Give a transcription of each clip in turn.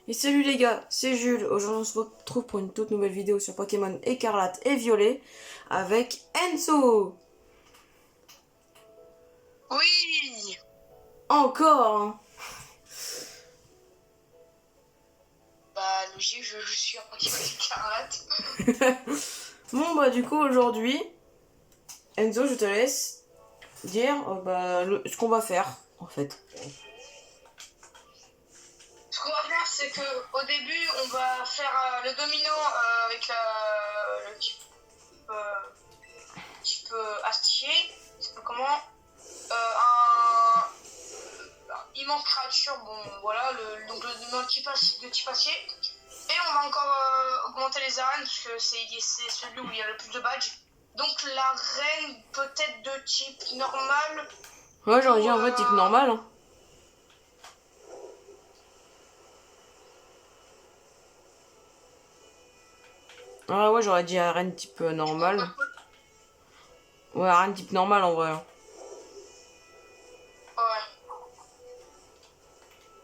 Et salut les gars, c'est Jules. Aujourd'hui on se retrouve pour une toute nouvelle vidéo sur Pokémon Écarlate et Violet avec Enzo. Oui. Encore hein. Bah logique, je suis un Pokémon Écarlate. Bon bah du coup aujourd'hui, Enzo je te laisse dire ce qu'on va faire en fait. Ce qu'on va faire, c'est que au début, on va faire le domino avec le type acier. C'est pas comment un immense créature. Bon, voilà, donc le domino de type acier. Et on va encore augmenter les arènes parce que c'est celui où il y a le plus de badges. Donc la reine peut-être de type normal. Ouais, j'aurais dit en vrai type normal hein. Ah ouais, j'aurais dit arène type normal. Ouais, arène type normal en vrai hein. Ouais.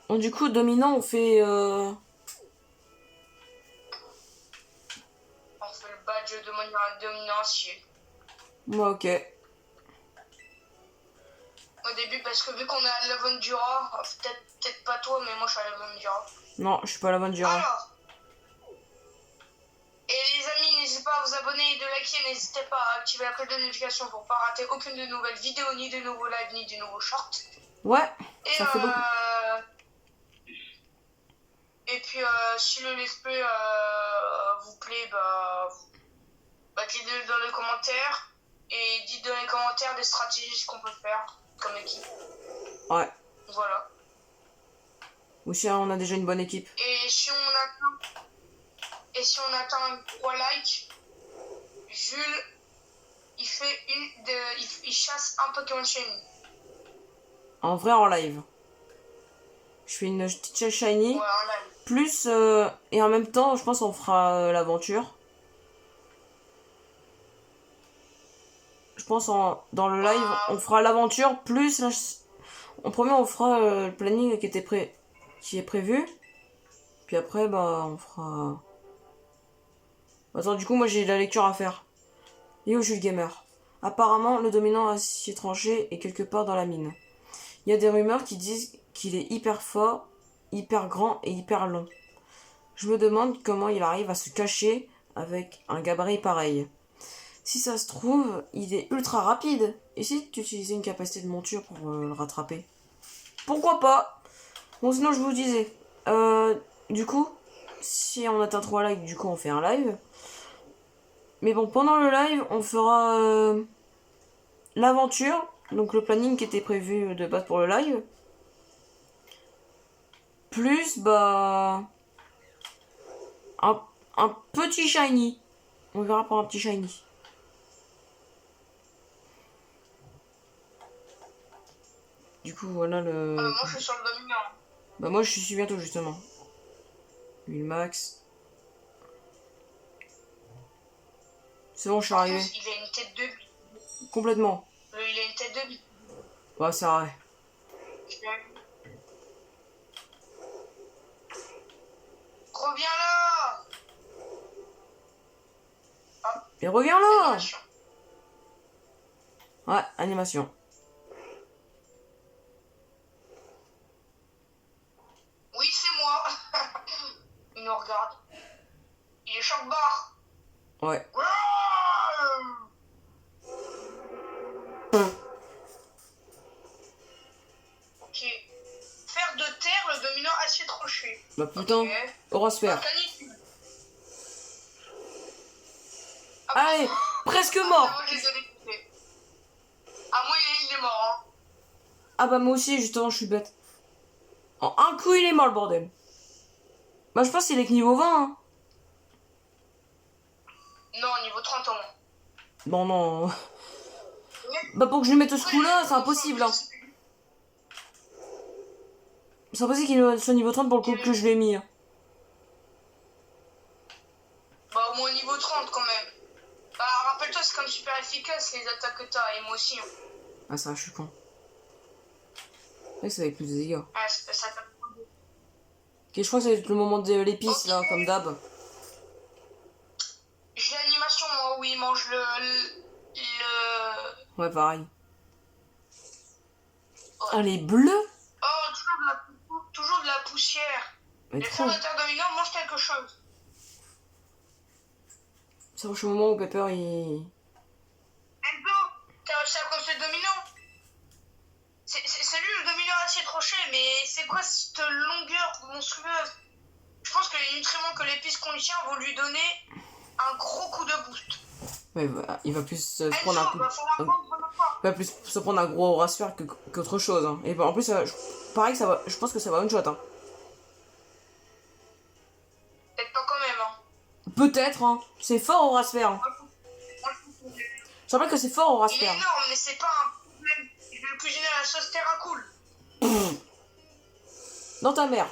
Bon du coup dominant on fait On fait le badge de dominancier. Ouais, ok. Au début, parce que vu qu'on est à l'Aventura, peut-être pas toi, mais moi je suis à l'Aventura. Non, je suis pas la bonne Jura. Alors, et les amis, n'hésitez pas à vous abonner et de liker, n'hésitez pas à activer la cloche de notification pour pas rater aucune de nouvelles vidéos, ni de nouveaux lives, ni de nouveaux shorts. Ouais, Et, ça fait beaucoup. et puis, si le let's play vous plaît, dites-le dans les commentaires. Et dites dans les commentaires des stratégies qu'on peut faire comme équipe. Ouais. Voilà. Aussi, on a déjà une bonne équipe. Et si on atteint 3 likes, Jules, il chasse un Pokémon Shiny. En vrai, en live. Je fais une petite shiny. Ouais, en live. Plus, et en même temps, je pense qu'on fera l'aventure. Je pense dans le live, on fera l'aventure plus en premier on fera le planning qui est prévu. Puis après on fera. Attends, du coup moi j'ai la lecture à faire. Et où je suis le gamer. Apparemment le dominant acier tranché est quelque part dans la mine. Il y a des rumeurs qui disent qu'il est hyper fort, hyper grand et hyper long. Je me demande comment il arrive à se cacher avec un gabarit pareil. Si ça se trouve, il est ultra rapide. Et si tu utilisais une capacité de monture pour le rattraper? Pourquoi pas? Bon, sinon, je vous disais. Du coup, si on atteint 3 likes, du coup, on fait un live. Mais bon, pendant le live, on fera l'aventure. Donc, le planning qui était prévu de base pour le live. Plus, un, un petit shiny. On verra pour un petit shiny. Du coup, voilà le. Moi je suis sur le dominant. Bah, moi, je suis bientôt justement. Lui, max. C'est bon, je suis Par arrivé. contre, il a une tête de bite. Complètement. Il a une tête de bite. Ouais, c'est vrai. Reviens là. Ah, Mais reviens là! animation. Ouais, animation. Oui, c'est moi. Il nous regarde. Il est choc-barre. Ouais. Ok. Faire de terre le dominant acier tranché. Bah putain, Ok. Horosphère. Canicule. Allez, presque mort! Moi, je les ai laissés. Ah, moi, il est mort. Hein. Ah bah moi aussi, justement, je suis bête. En un coup, il est mort, le bordel. Bah je pense qu'il est que niveau 20, hein. Non, niveau 30 au moins. Bon, non. Bah pour que je lui mette ce coup-là, c'est impossible, hein. C'est impossible qu'il soit niveau 30 pour le coup que je lui ai mis. Hein. Bah, au moins niveau 30 quand même. Bah, rappelle-toi, c'est comme super efficace les attaques que t'as, et moi aussi. Hein. Ah ça, je suis con. Ouais, c'est avec plus de dégâts. Ah, ça tape. Ok, je crois que c'est le moment de l'épice, là, comme d'hab. J'ai l'animation, moi, où il mange Ouais, pareil. Ouais. Ah, les bleus. Oh, toujours de la poussière. Mais Les trop. fondateurs dominants mangent quelque chose. Ça va, au moment où Pepper, il... Enzo, t'as réussi à cause le dominant. C'est lui le dominant acier troché, mais c'est quoi cette longueur monstrueuse? Je pense que les nutriments que l'épice contient vont lui donner un gros coup de boost. Ouais, il va plus se prendre Enzo, un coup... va falloir prendre le poids. Il va plus se prendre un gros raspeur qu'autre chose. Hein. Et bah, en plus, pareil, ça va... je pense que ça va one shot. Hein. Peut-être pas quand même, hein. Peut-être, hein. C'est fort au rasper. Hein. Je rappelle que c'est fort au Il rasper. est énorme, mais c'est pas un problème. Je vais le cuisiner à la sauce Terracool. Dans ta mère.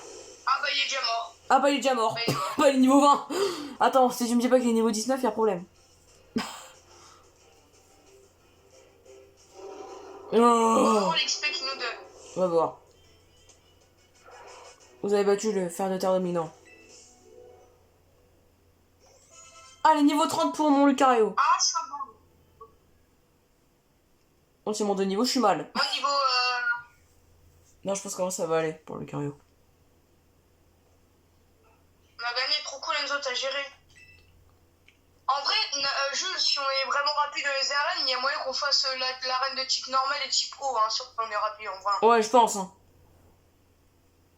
Ah bah il est déjà mort. Ah bah il est déjà mort. Bah, il est mort. Bah il est niveau 20. Attends, si tu me dis pas qu'il est niveau 19, y'a problème. Vraiment l'XP qu'il nous donne. On va voir. Vous avez battu le fer de terre dominant. Allez, niveau 30 pour mon Lucario. Ah, ça va. Bon, c'est mon de niveau, je suis mal. Moi, niveau. Non, je pense que ça va aller pour le Lucario. On a gagné, trop cool, Enzo, t'as géré. En vrai, Jules, si on est vraiment rapide dans les arènes, il y a moyen qu'on fasse l'arène de type normal et type pro, hein, surtout qu'on est rapide, on va. Ouais, je pense. Hein.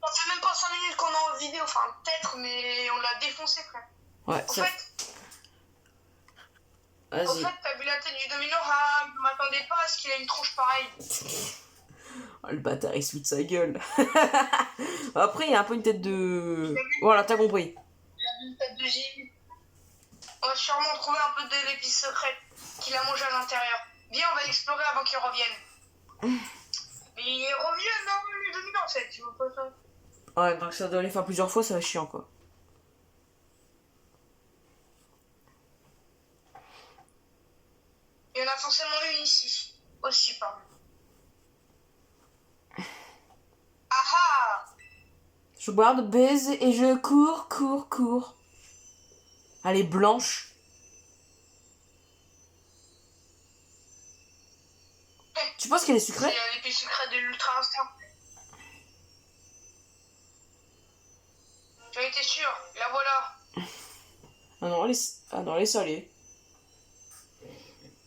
Ça fait même pas 5 minutes qu'on est en vidéo, enfin peut-être, mais on l'a défoncé, frère. Ouais, En ça... fait, Vas-y. t'as vu la tête du dominant, ah, je m'attendais pas à ce qu'il ait une tronche pareille. Oh, le bâtard, il se fout de sa gueule. Après, il y a un peu une tête de... Voilà, t'as compris. Il a une tête de génie. On va sûrement trouver un peu de l'épice secrète qu'il a mangé à l'intérieur. Viens, on va l'explorer avant qu'il revienne. Mais il revient, non, le dominant, en fait, tu vois pas ça. Ouais, donc ça doit les faire plusieurs fois, ça va être chiant, quoi. Il y en a forcément une ici. Aussi, pardon. Ah ah! Je garde, baise et je cours. Elle est blanche. Tu penses qu'elle est sucrée? C'est l'épice secrète de l'ultra instinct. J'en étais sûr, la voilà. Ah non, elle est salée.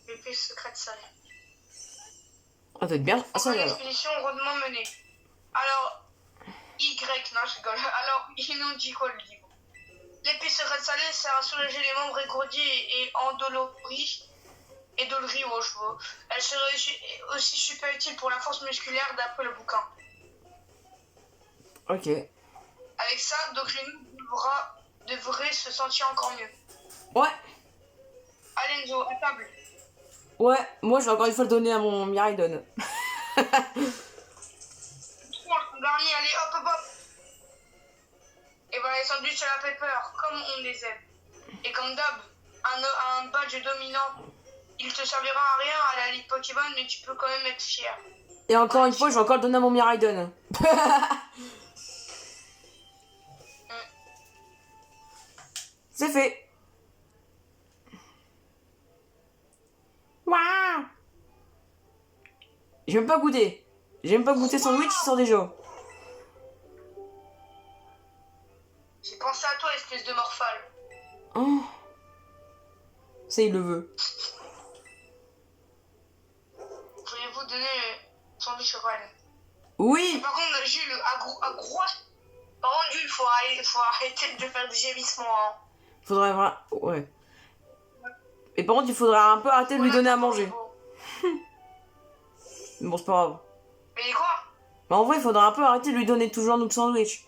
L'épice secrète salée. Ah, doit être bien salée, alors. Expédition rondement menée. Alors, Y, non, je rigole. Alors, il nous dit quoi le livre? L'épice secrète salée sert à soulager les membres égourdis et endoloris. Et doloris aux chevaux. Elle serait aussi super utile pour la force musculaire d'après le bouquin. Ok. Avec ça, Docrino devrait se sentir encore mieux. Ouais. Allez Enzo, à table. Ouais, moi je vais encore une fois le donner à mon Miraidon. Ton dernier, allez hop hop hop. Et voilà les sandwichs à la pepper, comme on les aime. Et comme d'hab, un badge dominant, il te servira à rien à la Ligue Pokémon, mais tu peux quand même être fier. Et encore une fois, je vais encore le donner à mon Miraidon. C'est fait. Waouh. J'ai même pas goûté. J'ai même pas goûté sandwich, il sort déjà. J'ai pensé à toi, espèce de morphale. Oh. Ça, il le veut. Pourriez-vous donner sandwich au Ren? Oui. Par contre, Jules, à gros... Par contre, Jules, faut arrêter de faire des gémissements, hein. Faudrait vraiment... Ouais. Et par contre, il faudrait un peu arrêter de lui donner à manger. Mais bon, c'est pas grave. Mais quoi? Mais en vrai, il faudrait un peu arrêter de lui donner toujours notre sandwich.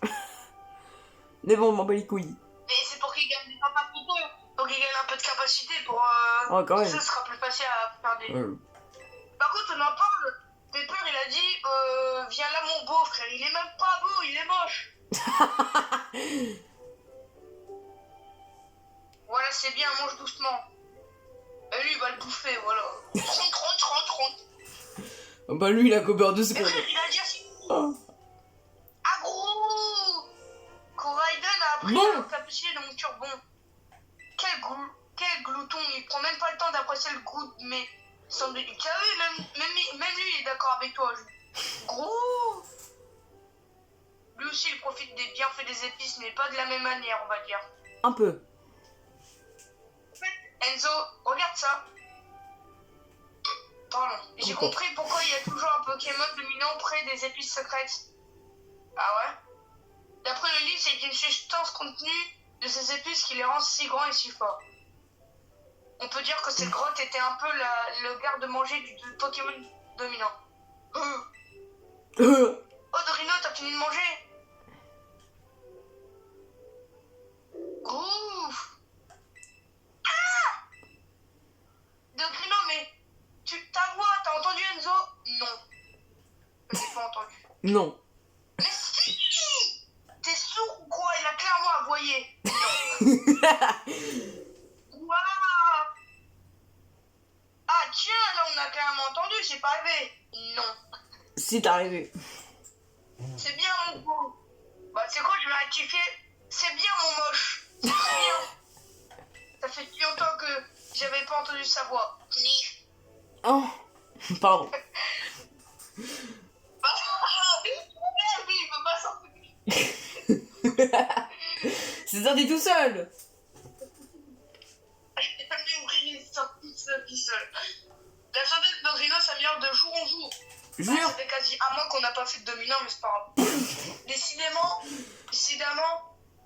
Mais bon, on m'en bat les couilles. Mais c'est pour qu'il gagne des capacités. Pour qu'il gagne un peu de capacité pour... Ouais, quand même. Ça sera plus facile à faire des... Ouais. Par contre, on en parle. Pepper, il a dit, viens là mon beau frère. Il est même pas beau, il est moche. Voilà, c'est bien, mange doucement. Et lui, il va le bouffer, voilà. 30. Bah lui, il a couvert 2 secondes. Mais frère, il a dit assez. Oh. Ah gros. après, Bon. capucier de mouture, bon. Quel glouton, il prend même pas le temps d'apprécier le goût, mais semble. Tu as vu, même lui, il est d'accord avec toi. Gros. Lui aussi, il profite des bienfaits des épices, mais pas de la même manière, on va dire. Un peu. En fait, Enzo, regarde ça. Pardon. J'ai Pourquoi? compris pourquoi il y a toujours un Pokémon dominant près des épices secrètes. Ah ouais? D'après le livre, c'est une substance contenue de ces épices qui les rend si grands et si forts. On peut dire que cette grotte était un peu le garde-manger du Pokémon dominant. Oh Dorino, t'as fini de manger? Ouf. Ah Dorino, mais ta voix, t'as entendu Enzo? Non. Je l'ai pas entendu. Non. Mais si! T'es sourd ou quoi? Il a clairement aboyé. Non. Waouh! Ah tiens, là on a clairement entendu, j'ai pas rêvé. Non. C'est arrivé. C'est bien mon beau. Bah c'est quoi, je vais rectifier. C'est bien mon moche. C'est très bien. Ça fait depuis longtemps que j'avais pas entendu sa voix. Oh. Pardon. Oui, il peut pas sortir. C'est sorti tout seul. Il sort tout seul. La santé de Dorino s'améliore de jour en jour. Bah, Jure. ça fait quasi un mois qu'on n'a pas fait de dominant, mais c'est pas grave. Décidément,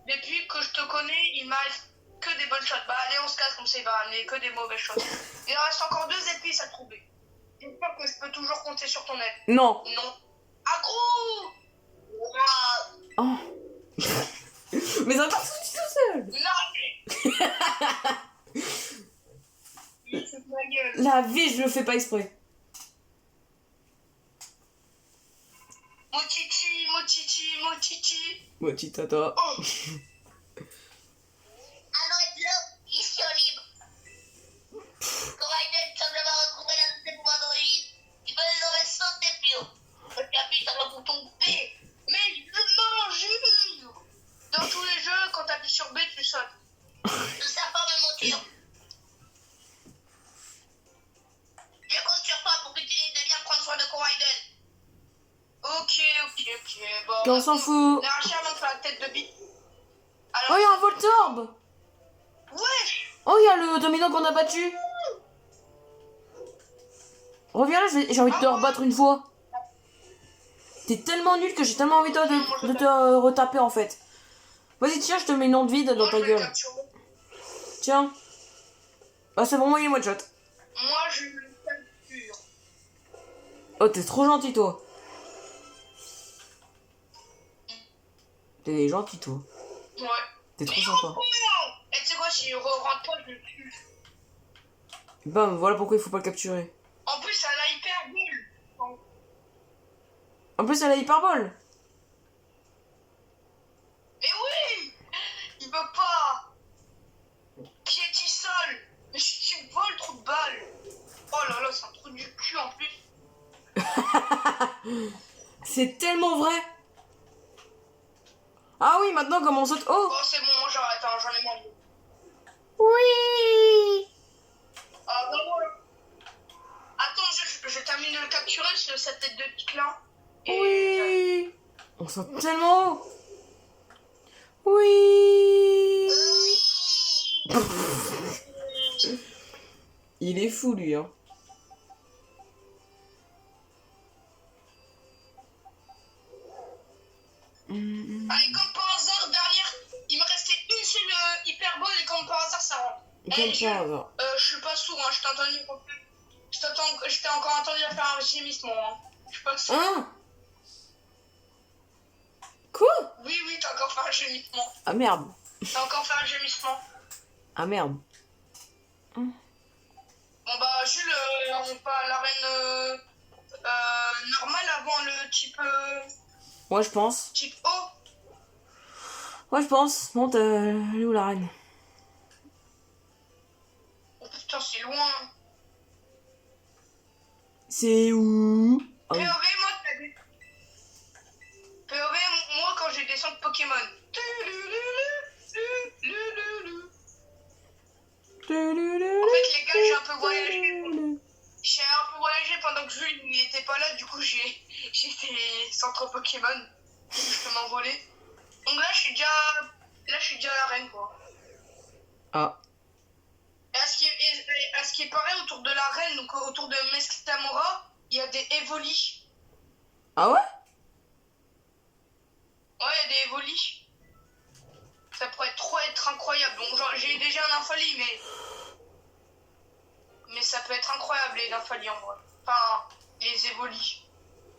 depuis que je te connais, il m'arrive que des bonnes choses. Bah allez, on se casse comme ça, il va amener que des mauvaises choses. Il reste encore 2 épices à trouver. J'espère que je peux toujours compter sur ton aide. Non. Non. Agro. Oh. Mais ça va pas sorti tout seul. Non. C'est ma gueule. La vie, je le fais pas exprès. Mochichi. Mochi tata. Oh. Alors Enzo, mission libre. Coraiden semble avoir retrouvé l'un de ses pouvoirs d'origine. Il peut désormais sauter plus haut. Tu appuies sur le bouton B. Mais non, jure. Dans tous les jeux, quand t'appuies sur B, tu sautes. De sa forme monture. Je compte sur toi pour que tu aies de bien prendre soin de Coraiden. Ok. Bon, On s'en fout. la recherche montre la tête de bite. Alors, Oh, il y a un Voltorb. wesh. Oh, il y a le dominant qu'on a battu. Reviens là, j'ai envie de te rebattre une fois. T'es tellement nul que j'ai tellement envie de te retaper en fait. Vas-y, tiens, je te mets une onde vide dans Moi, ta je vais le gueule. capturer. Tiens. Bah, c'est bon, moi, il est one shot. Moi, je le capture. Oh, t'es trop gentil, toi. T'es gentil, toi. Ouais. T'es trop sympa. Et tu sais quoi, s'il rentre pas, je le tue. Bam, voilà pourquoi il faut pas le capturer. En plus, elle a hyper boule. En plus, elle a hyperbole. Mais oui. Il veut pas. Piétisol. Mais tu voles trop de balles. Oh là là, c'est un trou du cul en plus. C'est tellement vrai. Ah oui, maintenant, comment on saute. Oh. Oh, c'est bon, moi j'arrête, hein, j'en ai marre. Oui. Ah, bah voilà. Attends, je termine de le capturer sur cette tête de pique là. Oui. On saute tellement haut. Oui. Il est fou, lui, hein. Allez, comme par hasard, derrière, il me restait une seule hyperbole et comme par hasard, ça rentre. Comme par hasard. Je suis pas sourd, hein, je t'ai entendu. Je t'ai encore entendu faire un gémissement. Hein. Je suis pas sourd. Hein? Quoi? Oui, t'as encore fait un gémissement. Ah merde. T'as encore fait un gémissement. Ah merde. Bon bah, Jules, on va à l'arène normale avant le type, Ouais, je pense. type O. Ouais, je pense. Monte, elle est où la reine? Oh putain, c'est loin. C'est où? Ah oui. POV, moi quand j'ai des centres Pokémon. Pokémon. Je peux m'envoler. Donc là, je suis déjà à l'arène, quoi. Ah. Et à ce qui est pareil, autour de l'arène, donc autour de Mestamora, il y a des Evoli. Ah ouais? Ouais, il y a des Evoli. Ça pourrait être incroyable. Bon, genre, j'ai déjà un Infali, mais ça peut être incroyable, les Infali, en vrai. Enfin, les Evoli.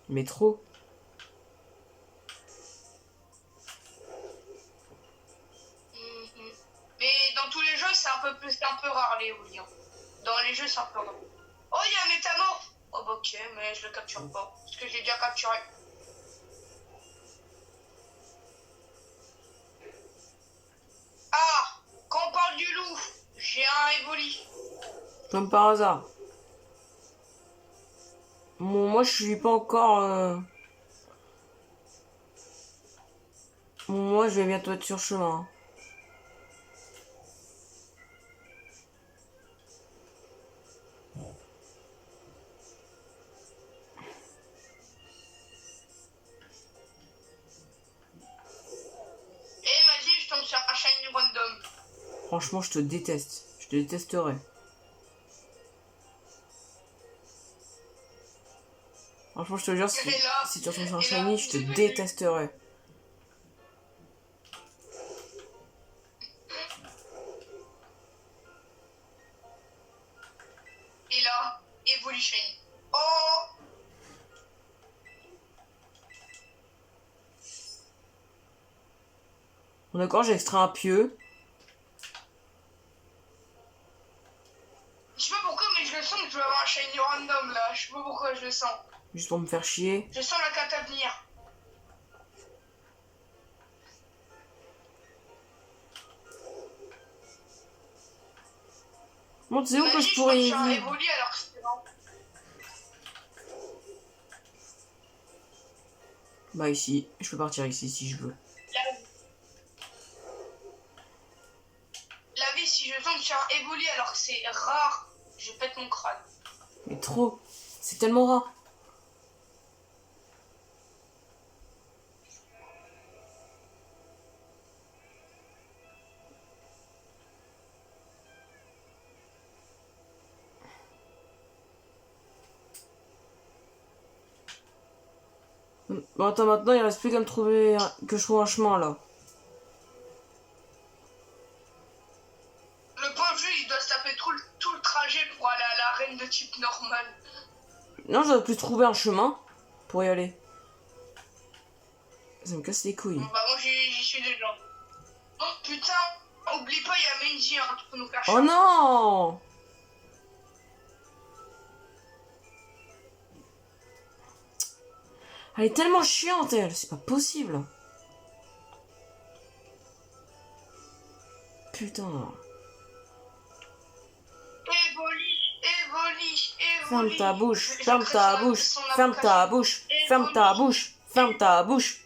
Mais trop. Mhm. Mais dans tous les jeux, c'est un peu rare, les Evoli. Hein. Dans les jeux, c'est un peu rare. Oh, il y a un Métamorphe. Oh, bah, ok, mais je le capture pas. Parce que j'ai déjà capturé. Ah, quand on parle du loup, j'ai un Evoli. Comme par hasard. Bon, moi, je suis pas encore... Bon, moi, je vais bientôt être sur chemin. Et imagine, je tombe sur un shiny random. Franchement, je te déteste. Je te détesterais. Franchement, je te jure, si, Et là, si tu retombes sur un et là, shiny, je te détesterais. Et là, Evoli shiny. Oh, Bon, d'accord, j'ai extrait un pieu. je sais pas pourquoi, mais je le sens que je vais avoir un shiny random là. Je sais pas pourquoi je le sens. Juste pour me faire chier. Je sens la carte à venir. Bon, tu sais où que Imagine, je je tombe pourrais y sur un vivre? Evoli alors que c'est non. Bah ici. Je peux partir ici si je veux. La vie, si je tombe sur un Evoli alors que c'est rare, je pète mon crâne. Mais trop. C'est tellement rare. Bon, attends, maintenant, il reste plus qu'à me trouver... que je trouve un chemin, là. Le point de vue, il doit se taper tout le trajet pour aller à l'arène de type normal. Non, j'aurais pu trouver un chemin pour y aller. Ça me casse les couilles. Bon, bah, moi, j'y suis déjà. Oh, putain, oublie pas, il y a Menji, hein, tu peux nous faire Oh chier. non! Elle est tellement chiante, elle. C'est pas possible. Putain. Evoli. Ferme ta bouche, Je ferme crée ta son- bouche, son ferme ta invocation. bouche, ferme ta bouche, ferme ta bouche.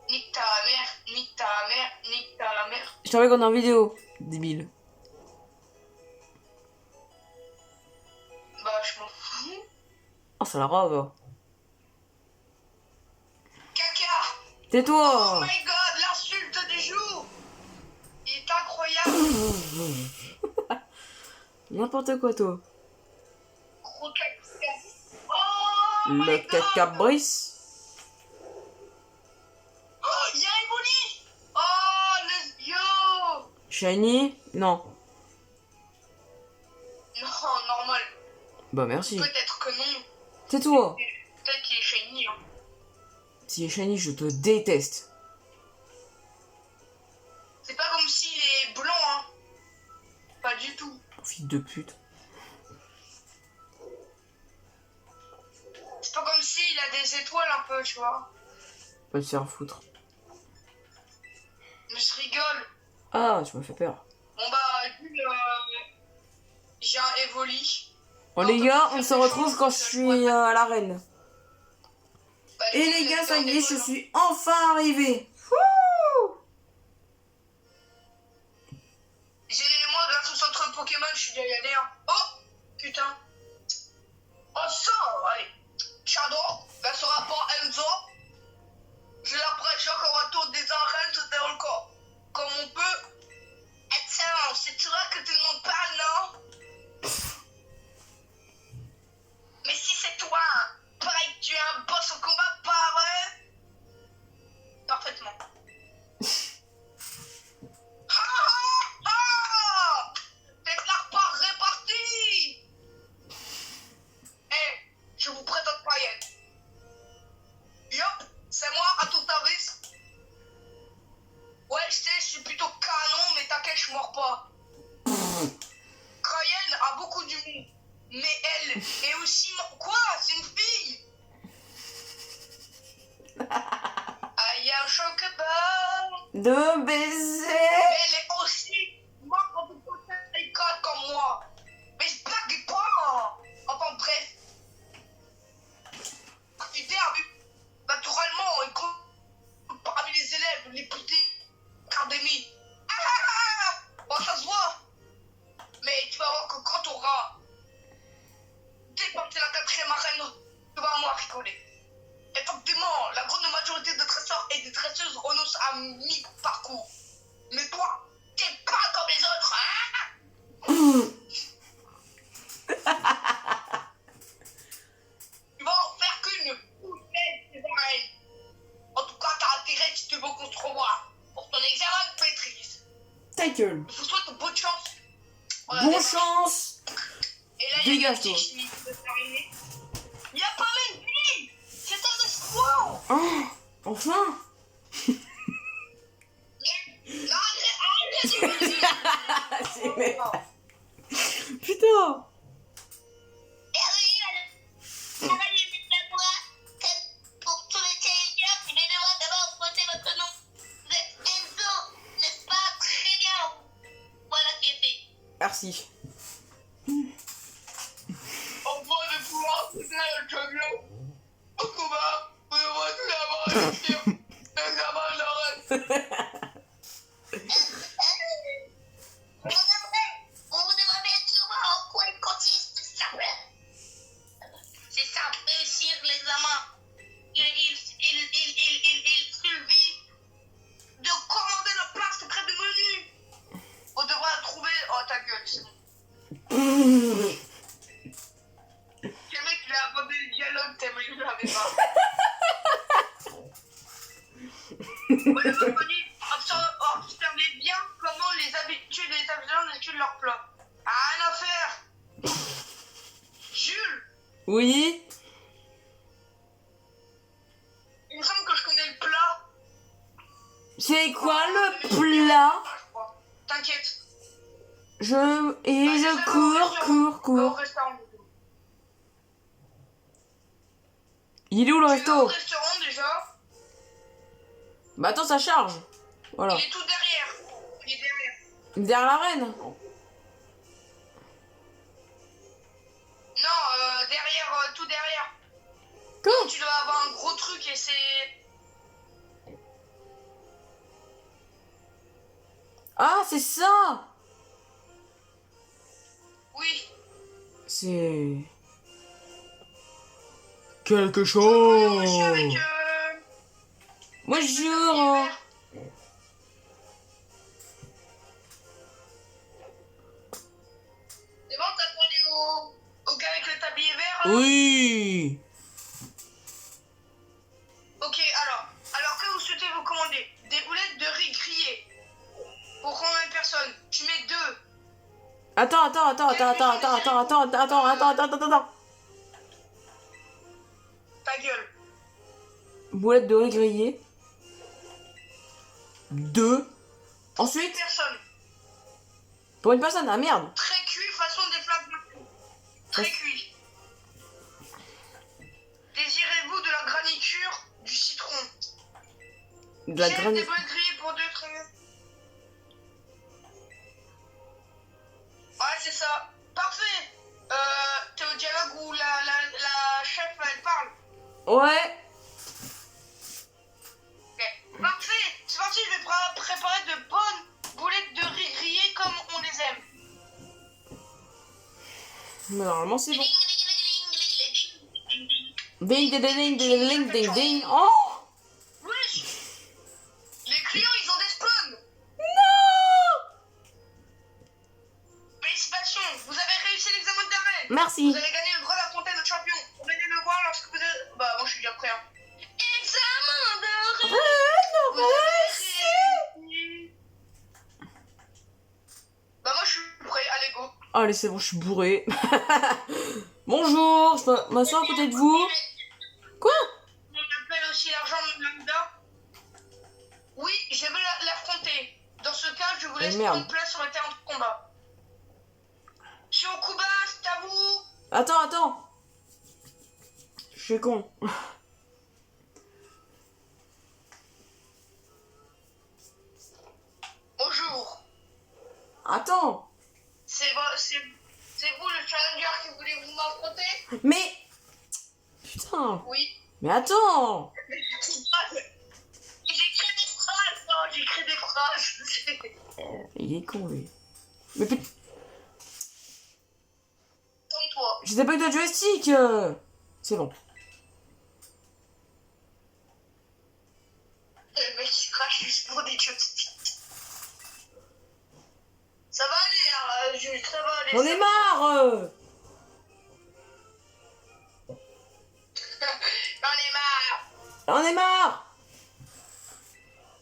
Nique ta mère, nique ta mère, nique ta mère. Je t'avais qu'on est en vidéo, débile. Bah, je m'en fous. Oh, ça la rave. Caca. Oh Tais-toi! my god, l'insulte du jour. Il est incroyable. N'importe quoi, toi. Gros caca. Oh Le my god. cacabrice. Oh, il y a Evoli. Oh, let's go. Shiny? Non. Non, normal. Bah merci. Peut-être que non. Tais-toi. Peut-être qu'il est shiny. Hein. Si est shiny, je te déteste. C'est pas comme s'il est blanc, hein. Pas du tout. Fils de pute. C'est pas comme s'il a des étoiles un peu, tu vois. Va te faire foutre. Mais je rigole. Ah, tu m'as fait peur. Bon bah, écoute, j'ai un Evoli. Bon les gars, on se retrouve quand je suis à l'arène. Bah, Et écoute, les gars, vous ça êtes y est, dans je des suis enfin arrivé. Moi, grâce au centre Pokémon, je suis déjà y allé. Hein. Oh, putain. Oh, ça, allez. Shadow. manque pas De baiser. mais elle est aussi morte pour tout les codes comme moi. Mais je blague pas. Enfin bref. C'était naturellement, il compte parmi les élèves, les putés d'académie. Bon, ça se voit. Mais tu vas voir que quand tu auras dépassé la 4e arène, tu vas moins rigoler. Effectivement, la grande majorité des dresseurs et des dresseuses renoncent à mi-parcours. Mais toi, t'es pas comme les autres, hein? Tu vas en faire qu'une poussette des arènes. En tout cas, t'as intérêt si tu veux qu'on se revoie pour ton examen de maîtrise. Ta gueule. Je vous souhaite bonne chance. Voilà, Bonne dépêche. chance. Et là, il y a Dégage-toi. Il y a pas même vie. C'est un espoir. Oh, enfin. Non, arrête. C'est mais- Putain. Pour tous les challengers, vous allez devoir d'abord voter votre nom. Vous êtes Enzo, n'est-ce pas? Très bien. Voilà qui est fait. Merci. On va pouvoir pousser le camion. Au combat, on va tout d'abord réussir l'examen de l'arène. On vous demandait sûrement en quoi il consiste, c'est simple. C'est simple, réussir l'examen. Il suffit De commander le plat secret du menu. On devra trouver. Oh ta gueule, c'est bon. Le mec, il a abordé le dialogue tellement il l'avait pas. Ouais, observez bien comment les habitudes des habitants étudient leur plat. Rien à faire. Jules, Oui. il me semble que je connais le plat. C'est quoi le plat? Ah, je crois. T'inquiète. Je cours. Au restaurant. Il est où le Tu vas au resto? restaurant déjà. Bah attends, ça charge. Voilà. Il est tout derrière. Il est derrière. Derrière l'arène. Non, derrière, tout derrière. Quoi? Tu dois avoir un gros truc et c'est... Ah, c'est ça. Oui. C'est... quelque Oui, chose. monsieur, avec... Bonjour. C'est bon, t'as parlé au gars avec le tablier vert là? Oui. Ok, alors que vous souhaitez vous commander? Des boulettes de riz grillées. Pour combien de personnes? Tu mets 2. Attends. Ta gueule. Boulette de riz grillé. 2. Ensuite, Personne. pour une personne, ah merde. Très cuit façon des plats de Très cuit. Désirez-vous de la graniture, du citron? De la Chef, granite. des boulettes grillées pour 2, très bien. Ouais, c'est ça. Parfait. T'es au dialogue où la chef, elle parle. Ouais. Ok. Parfait. C'est parti, je vais préparer de bonnes boulettes de riz grillées comme on les aime. Mais normalement, c'est bon. Ding, ding, ding, ding, ding, ding, ding. Ding. Oh. Wesh. Les clients, ils ont des spawns. Non. Félicitations, vous avez réussi l'examen de l'arène. Merci. Vous avez gagné le droit d'affronter notre champion. Venez me voir lorsque vous êtes... Bah, moi, je suis déjà prêt. Hein. Examen d'arène. Vous avez réussi. Bah, moi, je suis prêt. Allez, go. Allez, c'est bon, je suis bourré. Bonjour, je m'assois à côté de vous. Quoi? On appelle aussi l'argent de lambda. Oui, je vais l'affronter. Dans ce cas, je vous laisse merde. prendre place sur le terrain de combat. Monsieur Okuba, c'est à vous. Attends. Je suis con. Attends. J'écris des phrases. Non, j'écris des phrases. Il est con, lui. Mais putain, Comme toi. j'ai pas eu de joystick. C'est bon. Le mec qui crache juste pour des joysticks. Ça va aller, hein, Jules, ça va aller. J'en ai marre. J'en ai marre. J'en ai marre.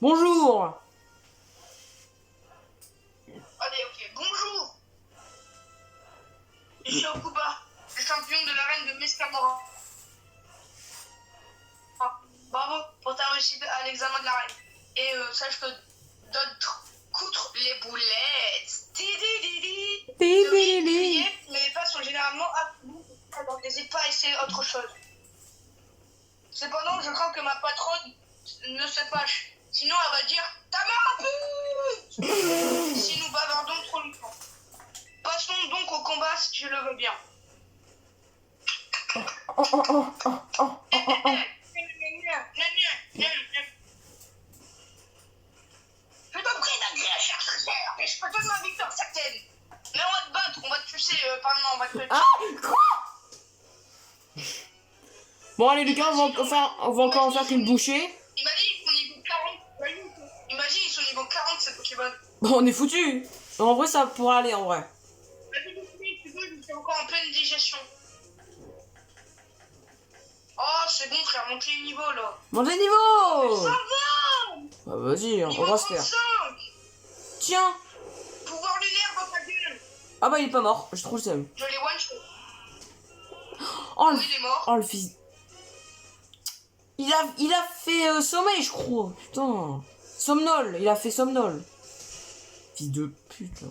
Bonjour. Allez, ok, bonjour. Je suis Okuba, le champion de l'arène de Mescamora. Ah, bravo pour ta réussite à l'examen de l'arène. Et ça, je te donne coutre les boulettes. Ti-di-di-di. Bibili. Mais les pas sont généralement affluents, donc n'hésite pas à essayer autre chose. Cependant, je crains que ma patronne ne se fâche. Sinon, elle va dire ta mère a pu. Si nous bavardons trop longtemps. Passons donc au combat si tu le veux bien. Oh, oh, oh, oh, oh, oh, oh, oh. Je t'en prie d'agréer, cher frère, et je peux te donner ma victoire certaine. Mais on va te battre, on va te tuer, pardon, on va te tuer. Ah, quoi? Bon, allez, Lucas, on va encore en faire qu'une bouchée. Imagine, ils sont niveau 40. Imagine, ils sont niveau 40, ces Pokémon. Bon, on est foutus. En vrai, ça pourrait aller, en vrai. Vas-y, tu veux, je suis encore en pleine digestion. Oh, c'est bon, frère, monte les niveaux, là. Monte les niveaux. Ça va. Ah, vas-y, on Niveau va se faire. 35. Tiens. Pouvoir lunaire dans ta gueule. Ah bah, il est pas mort. J'ai trop le seum. Je l'ai one-shot. Oh, Oui, il est mort. oh, le fils. Il a fait sommeil, je crois. Putain. Somnol. Il a fait somnol. Fils de pute, là.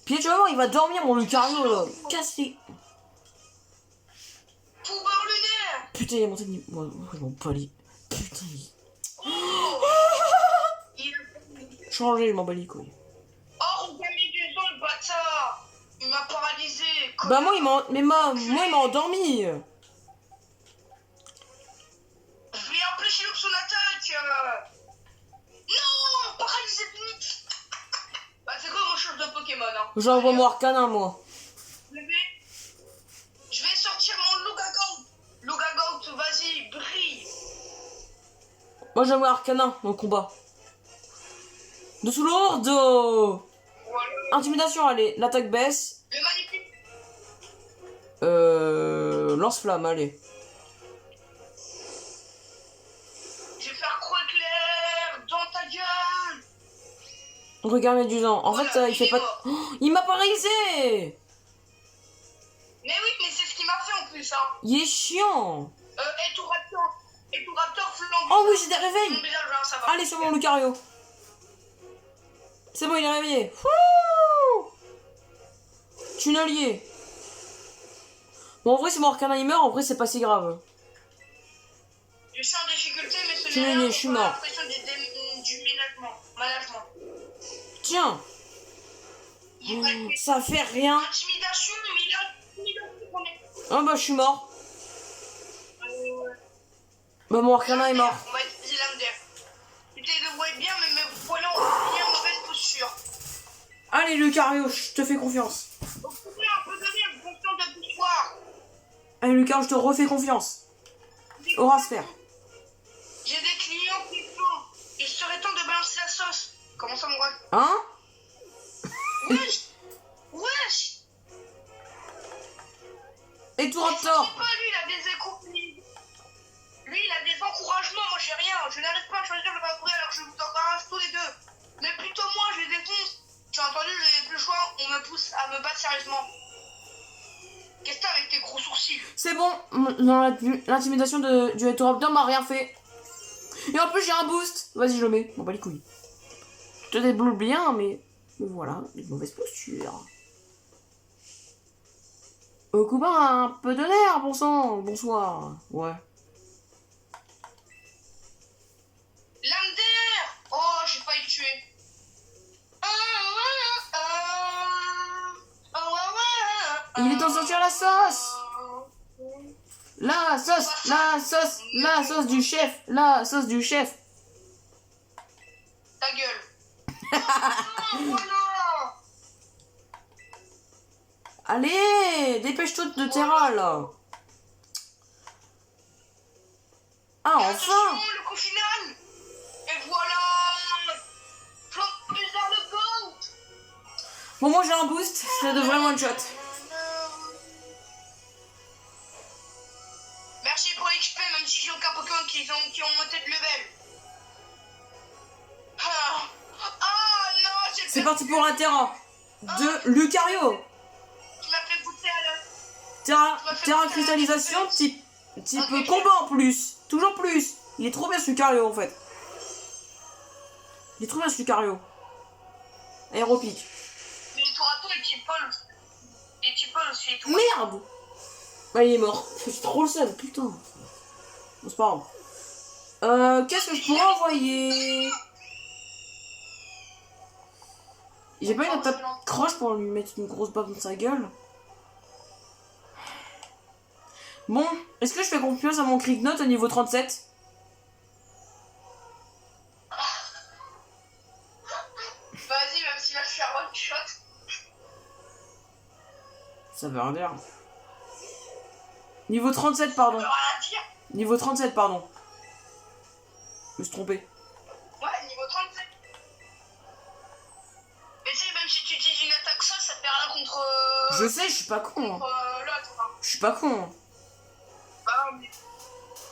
Puis tu vas voir, il va dormir, mon Lucario, là. Cassé. Pouvoir lunaire. Putain, il est monté de niveau. Ouais, mon pali. Putain, il... Il a Changé, je m'en bats les couilles. Oh, regarde mes deux ans, le bâtard. Il m'a paralysé. Bah, moi, il m'a endormi. Mais en plus, il loupe son attaque. Non, paralysé vite. Bah, c'est quoi, mon change de Pokémon, hein. J'envoie mon arcanin, moi. Je vais sortir mon Lugagout. Lugagout, vas-y, brille. Moi, j'envoie arcanin dans le combat. Dessous l'orde. Voilà. Intimidation, allez. L'attaque baisse. Le manipule. Lance-flamme, allez. Je vais faire croix éclair dans ta gueule. Regarde Médusan. En Voilà, fait, il fait est pas... mort. Oh, il m'a paralysé. Mais oui, mais c'est ce qu'il m'a fait en plus, hein. Il est chiant. Raptor, flambe. Oh oui, j'ai des réveils. Mon visage, hein, ça va. Allez, sur mon Lucario. C'est bon, il est réveillé. Wouh. Tunnelier. Bon, en vrai, si mon arcanin il meurt, en vrai, c'est pas si grave. Je suis en difficulté, mais ce Tu n'est l'es, rien je suis pour mort. l'impression du management. Tiens. Il va Oh, ça fait rien. intimidation, mais il a intimidation qu'on est. Ah bah, je suis mort. Bah, mon arcanin est mort. On va utiliser l'âme d'air. J'essaie de voir bien, mais me voilà en bien mauvaise posture. Allez, Lucario, je te fais confiance. Au pouvoir, on peut donner une fonction de pouvoir. Allez, Lucario, je te refais confiance. Aura sphère. J'ai des clients qui font. Il serait temps de balancer la sauce. Comment ça, mon roi? Hein? Wesh. Wesh. Et tout Mais Raptor. c'est pas lui, il a des échos. Lui, il a des encouragements. Moi, j'ai rien. Je n'arrive pas à choisir le favori alors que je vous encourage tous les deux. Mais plutôt moi, je les défonce. Tu as entendu, je n'ai plus le choix. On me pousse à me battre sérieusement. Qu'est-ce que t'as avec tes gros sourcils? C'est bon, dans l'intimidation du Raptor m'a rien fait. Et en plus j'ai un boost. Vas-y, je le mets. Bon bah les couilles. Je te débloque bien, mais voilà, une mauvaise posture. Okuba, un peu de l'air, bon sang. Bonsoir. Ouais. Lame d'air. Oh, j'ai failli le tuer. Il est en sortir la sauce. La sauce du chef, la sauce du chef. Ta gueule. Ah, voilà. Allez, dépêche-toi de Terra, là. Ah, Et enfin. attention, le coup final. Et voilà. Flambuzer le GOAT. Bon, moi, j'ai un boost, ça devrait one-shot. Merci pour l'XP, même si j'ai aucun Pokémon qui ont monté de level. Ah, non, j'ai C'est perdu. parti pour un Terra. De Lucario. Tu m'as fait goûter à la... Terra cristallisation, type Ok. combat en plus. Toujours plus. Il est trop bien ce Lucario, en fait. Il est trop bien ce Lucario. Aéropique. Mais tour à tour, et Tipol. Et Tipol aussi. Et tout. Merde. Bah, il est mort. C'est trop le seul, putain. Bon, c'est pas grave. Qu'est-ce que je pourrais envoyer? J'ai pas une attaque croche pour lui mettre une grosse baffe dans sa gueule. Bon, est-ce que je fais confiance à mon Cricknote au niveau 37? Vas-y, même s'il va se faire one shot. Ça veut rien dire. Niveau 37, pardon. Ça veut rien dire. Niveau 37, pardon. Je me suis trompé. Ouais, niveau 37. Mais tu sais, même si tu utilises une attaque ça te fait rien contre. Je sais, je suis pas con. Contre l'autre. Hein. Je suis pas con. Bah,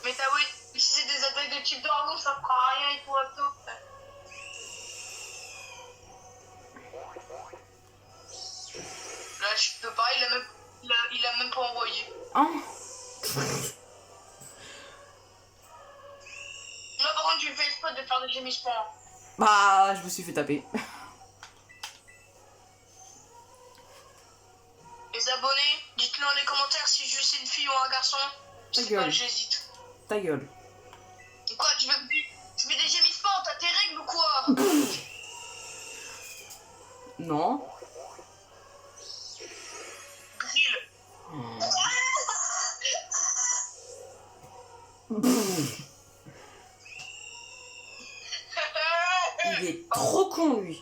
mais t'as voulu utiliser des attaques de type dragon, ça fera rien et tout à tout. Là, je peux pas, il a même pas envoyé. Hein? Là, par contre, tu fais exprès de faire des gémissements. Bah, je me suis fait taper. Les abonnés, dites-le dans les commentaires si je suis une fille ou un garçon. Ta C'est gueule. pas, j'hésite. Ta gueule. Quoi, tu fais des gémissements, t'as tes règles ou quoi? Non. Grill. Il est trop con, lui.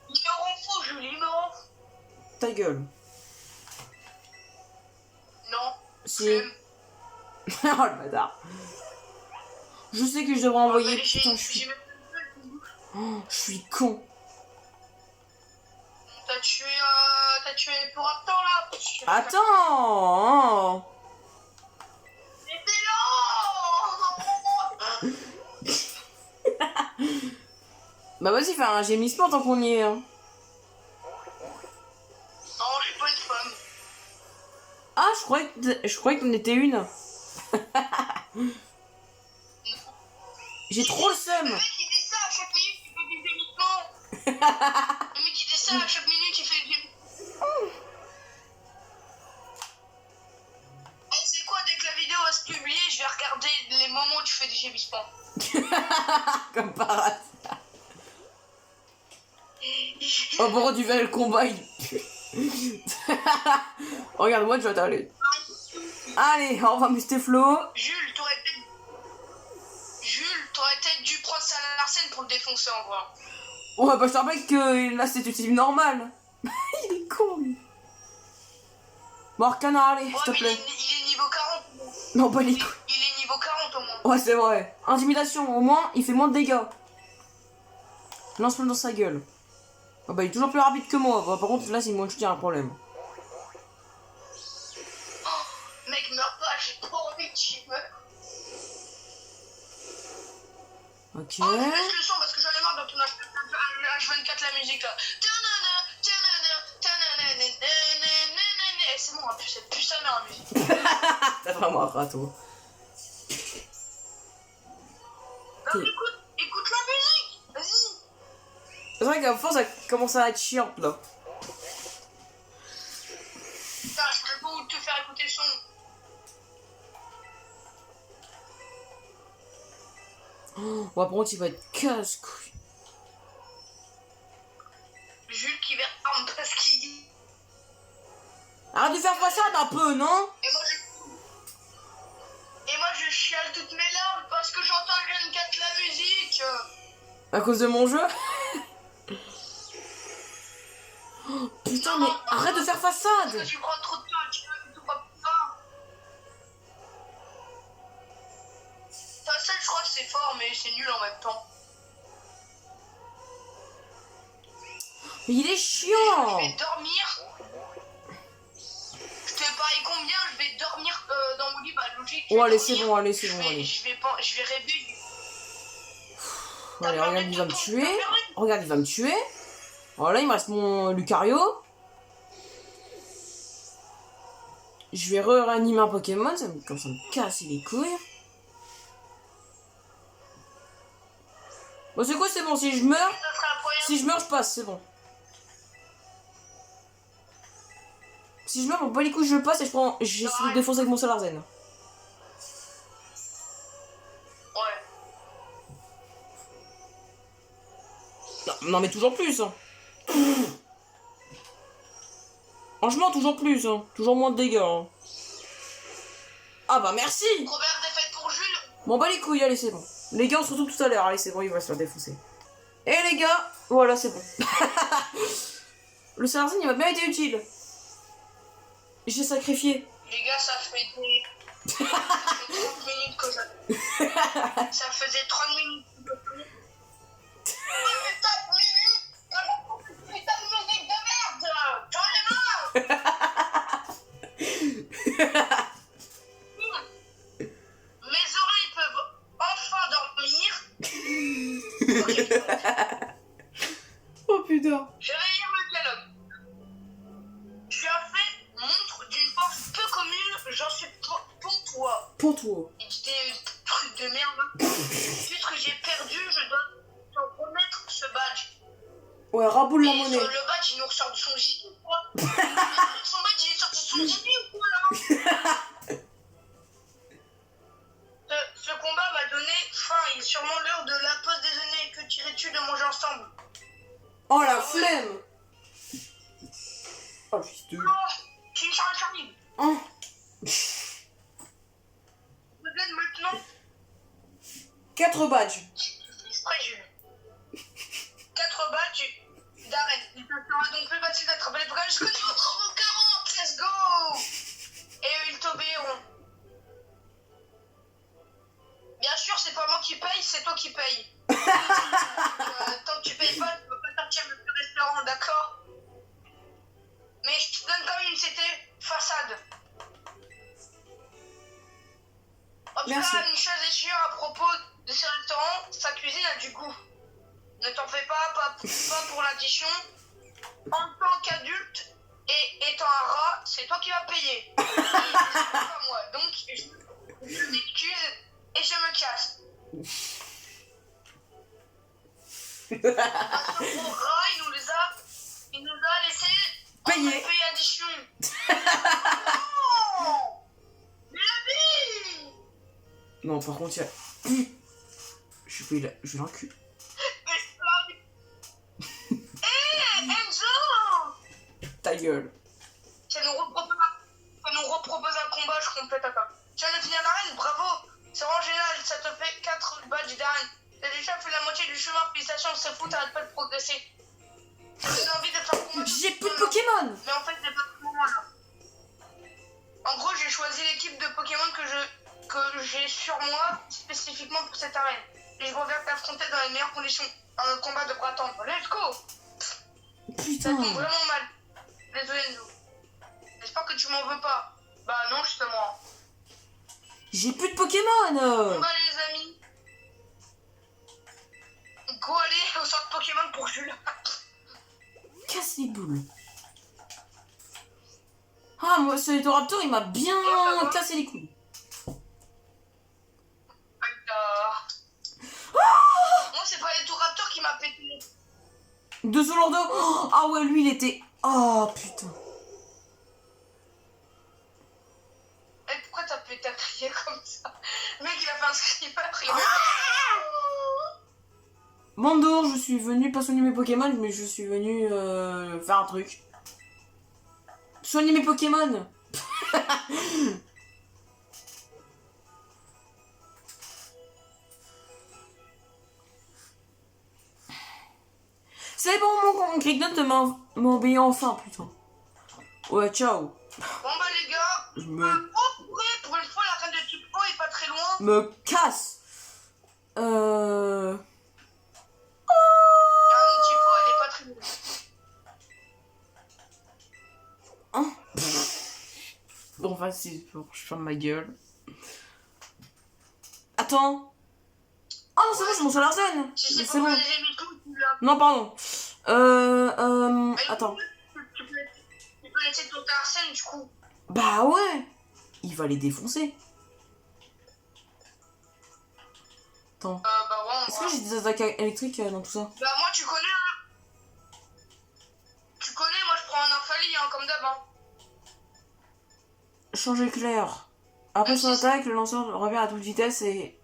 Il me rend fou, Julie, il me rend fou. Ta gueule. Non. Si. Flemme. Oh le bâtard. Je sais que je devrais envoyer. J'ai- Putain, je suis. j'ai- Oh, je suis con. T'as tué pour un temps là. Attends. C'était long. Bah vas-y, fais un gémissement tant qu'on y est. Hein. Non, je suis pas une femme. Ah, je croyais que t'en étais une. J'ai trop le seum. Le mec il dit ça à chaque minute, il fait des gémissements. Le mec il dit ça à chaque minute, il fait des gémissements. Et c'est quoi, dès que la vidéo va se publier, je vais regarder les moments où tu fais des gémissements. Comme par hasard. Oh bon, tu fais le combat, il pue. Regarde-moi, tu vas t'aller. Allez, au revoir, Mustéflo. Jules, t'aurais peut-être dû prendre ça à l'arsène pour le défoncer en vrai. Ouais, bah je te rappelle que là c'était une team normale. Il est con, lui. Bon, Arcana, allez, Ouais, s'il te mais plaît. il est niveau 40. Non, pas les couilles. Il est niveau 40 au moins. Ouais, c'est vrai. Intimidation, au moins, il fait moins de dégâts. Lance-le dans sa gueule. Ah bah, il est toujours plus rapide que moi. Bah, par contre, là, c'est moi, je dis un problème. Oh, mec, meurs pas, j'ai pas envie que tu meurs. Ok. Oh, je baisse le son parce que j'en ai marre de ton H24 la musique là. C'est bon, c'est plus sa mère la musique. T'as vraiment un rato. Non, écoute la musique, vas-y. C'est vrai qu'à force, ça commence à être chiant, là. Putain, je peux pas te faire écouter le son. Oh, ouais, par contre, il va être casse-couille. Jules qui verra parce qu'il... Arrête de faire façade un peu, non? Et moi Et moi je chiale toutes mes larmes parce que j'entends Gen 4 la musique. À cause de mon jeu. Oh, putain, mais arrête de faire Parce que façade. tu prends trop de temps, tu vois, tout va pas. Ta seule, je crois que c'est fort, mais c'est nul en même temps. Mais il est chiant. Je vais dormir. Je te parie combien je vais dormir dans mon lit, bah logique. Oh, allez, c'est bon, allez, c'est bon, allez. Je vais rêver. Allez, regarde, il va me tuer. Regarde, il va me tuer. Voilà, il me reste mon Lucario. Je vais réanimer un Pokémon, ça me, comme ça me casse les couilles. Bon, c'est quoi, c'est bon, si je meurs, Ça sera la première. si je meurs, je passe, c'est bon. Si je meurs, bon, pas les couilles, je passe et je prends. J'essaie de défoncer avec mon Salarzen. Ouais. Non, mais toujours plus. Hein. Franchement, toujours plus. Hein. Toujours moins de dégâts. Hein. Ah bah merci. Première défaite pour Jules. Bon bah les couilles, allez, c'est bon. Les gars, on se retrouve tout à l'heure. Allez, c'est bon, il va se faire défoncer. Et les gars, voilà, c'est bon. Le Salarzen, il m'a bien été utile. J'ai sacrifié. Les gars, ça fait 30 minutes que je... Ça faisait 30 minutes que je... Putain de minutes. Putain de musique de merde. J'en ai marre. Mes oreilles peuvent enfin dormir. Ok. Oh putain. Je vais lire le dialogue. Tu as fait montre d'une force peu commune, j'en suis pour toi. Pour toi. Il dit des trucs de merde. Puisque j'ai perdu, je dois te remettre ce badge. Ouais, raboule la Et monnaie. sur le badge, il nous ressort de son zizi ou quoi? Son badge, il est sorti de son zizi ou quoi là? Ce combat m'a donné faim. Il est sûrement l'heure de la pause déjeuner. Que dirais-tu de manger ensemble? Oh la flemme. Oh le fils de... Oh, tu me charges Charlie. Oh. Vous êtes maintenant 4 badges. exprès, Jules. 4 badges d'arène. Il te sera donc plus facile d'attraper les Pokémon jusqu'au niveau 40. Let's go. Et ils t'obéiront. Bien sûr, c'est pas moi qui paye, c'est toi qui paye. Tant que tu payes pas, tu peux pas sortir de ce restaurant, d'accord? Mais je te donne quand même une CT façade. En tout Merci. cas, une chose est sûre à propos de ce restaurant, sa cuisine a du goût. Ne t'en fais pas pour l'addition. En tant qu'adulte et étant un rat, c'est toi qui vas payer. Et c'est pas moi. Donc, je m'excuse et je me casse. Parce que mon rat, il nous a laissé Payer. payer addition. Non, mais la vie. Non, par contre, il y a... Je vais l'enculer. Hé, Enzo. Ta gueule. Ça nous repropose un combat, je complète à pas. Tu viens de finir l'arène, bravo. C'est vraiment génial, ça te fait 4 badges d'arène. T'as déjà fait la moitié du chemin, félicitations, c'est fou, t'arrêtes pas de progresser. J'ai envie de faire combat. J'ai plus de Pokémon. Mais en fait, j'ai pas de moment là. En gros, j'ai choisi l'équipe de Pokémon que j'ai sur moi, spécifiquement pour cette arène. Et je reviens t'affronter dans les meilleures conditions. Un combat de attendre. Let's go. Ça Putain. tombe vraiment mal. Désolé Enzo. J'espère que tu m'en veux pas. Bah non, justement. J'ai plus de Pokémon. Bon bah les amis. Go aller au centre Pokémon pour Jules. Casse les boules. Ah, moi, ce Raptor, il m'a bien cassé les couilles. Moi, c'est pas les Raptor qui m'a pété. De ce genre de... Oh, ah ouais, lui, il était... Oh, putain. Et pourquoi t'as crié comme ça? Le mec, il a fait un screamer. Bonjour, je suis venu pas soigner mes Pokémon, mais je suis venu faire un truc. Soigner mes Pokémon. C'est bon, mon Grignot m'obéit enfin, putain. Ouais, ciao. Bon bah les gars, Je me pour une fois la reine de type O est pas très loin. me casse. La reine de type O elle est pas très loin. Hein. Bon, vas-y, je ferme ma gueule. Attends. Ah non, c'est bon, je m'en suis à l'arsène. Si c'est C'est pour bon. que j'ai mis tout, tu l'as. Non, pardon. Attends. Tu peux laisser ton Arsène du coup. Bah ouais. Il va les défoncer. Attends. Bah ouais, Est-ce que j'ai des attaques électriques dans tout ça? Bah moi tu connais hein. Tu connais, moi je prends un infali hein, comme d'hab hein. Change éclair. Après son attaque, le lanceur revient à toute vitesse et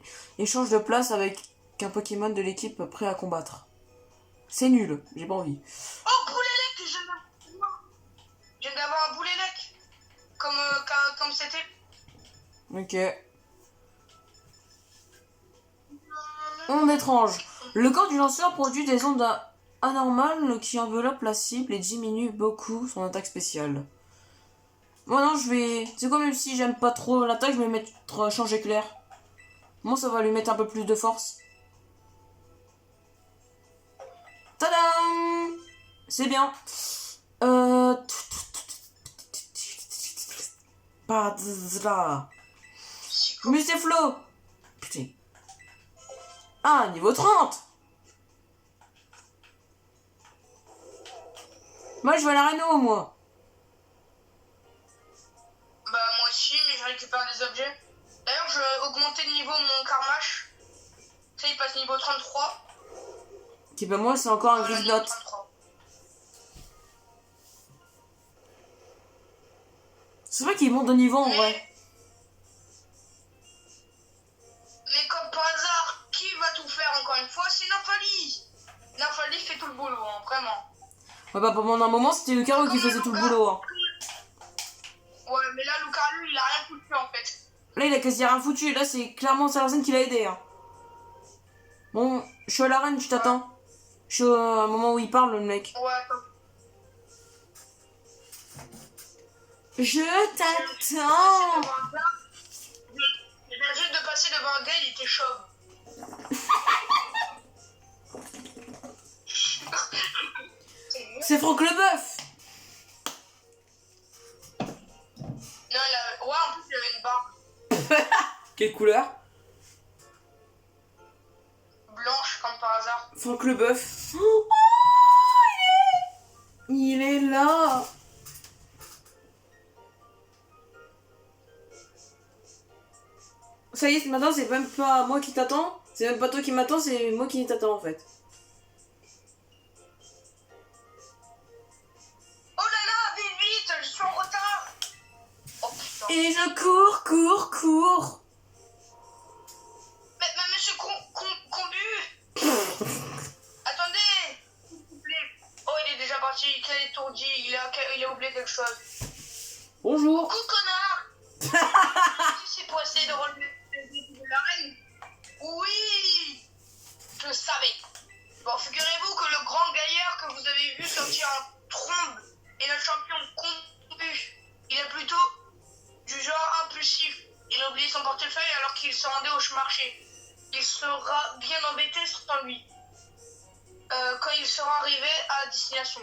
change de place avec un Pokémon de l'équipe prêt à combattre. C'est nul, j'ai pas envie. Oh Boulélec, je viens d'avoir un Boulélec. Comme c'était. Ok. Onde étrange. Le corps du lanceur produit des ondes anormales qui enveloppent la cible et diminuent beaucoup son attaque spéciale. Moi non, je vais... C'est quoi, même si j'aime pas trop l'attaque, je vais mettre change éclair. Moi, ça va lui mettre un peu plus de force. Tadam! C'est bien. Pas là. Museflo. Putain. Ah, niveau 30. Moi, je veux la Reno, moi. Bah moi aussi, mais je récupère des objets. D'ailleurs, je vais augmenter de niveau mon Carmash. Tu sais, il passe niveau 33. Ok, bah moi, c'est encore un Voilà, Grignot. niveau 33. C'est vrai qu'il monte de niveau, en vrai. Mais comme par hasard, qui va tout faire encore une fois? C'est Nafali. Nafali fait tout le boulot, hein, vraiment. Ouais, bah pendant un moment, c'était Lucario qui Comme faisait tout le Luca. boulot. Hein. Ouais, mais là, Lucario, il a rien foutu en fait. Là, il a quasi rien foutu. Là, c'est clairement Salarzane qui l'a aidé. Hein. Bon, je suis à l'arène, je t'attends. Je suis à un moment où il parle, le mec. Ouais, attends. Je t'attends. Je viens juste de passer devant un gars, il était chauve. C'est Franck Leboeuf. Non, ouais, en plus, il avait une barbe Quelle couleur? blanche, comme par hasard. Franck Leboeuf. Oh, il est là. Ça y est, maintenant, c'est même pas moi qui t'attends. C'est même pas toi qui m'attends, c'est moi qui t'attends, en fait. Oh là là, vite, vite, je suis en retard. Oh putain. Et je cours. Mais monsieur Combu. Attendez, s'il vous plaît. Oh, il est déjà parti, quel étourdi, il a oublié quelque chose. Bonjour. Coucou, connard. C'est pour essayer de relever le défi de la reine. Oui, je le savais. Bon, figurez-vous que le grand gaillard que vous avez vu sortir en trombe est notre champion Combu. Il est plutôt du genre impulsif. Il a oublié son portefeuille alors qu'il se rendait au marché. Il sera bien embêté sans lui quand il sera arrivé à destination.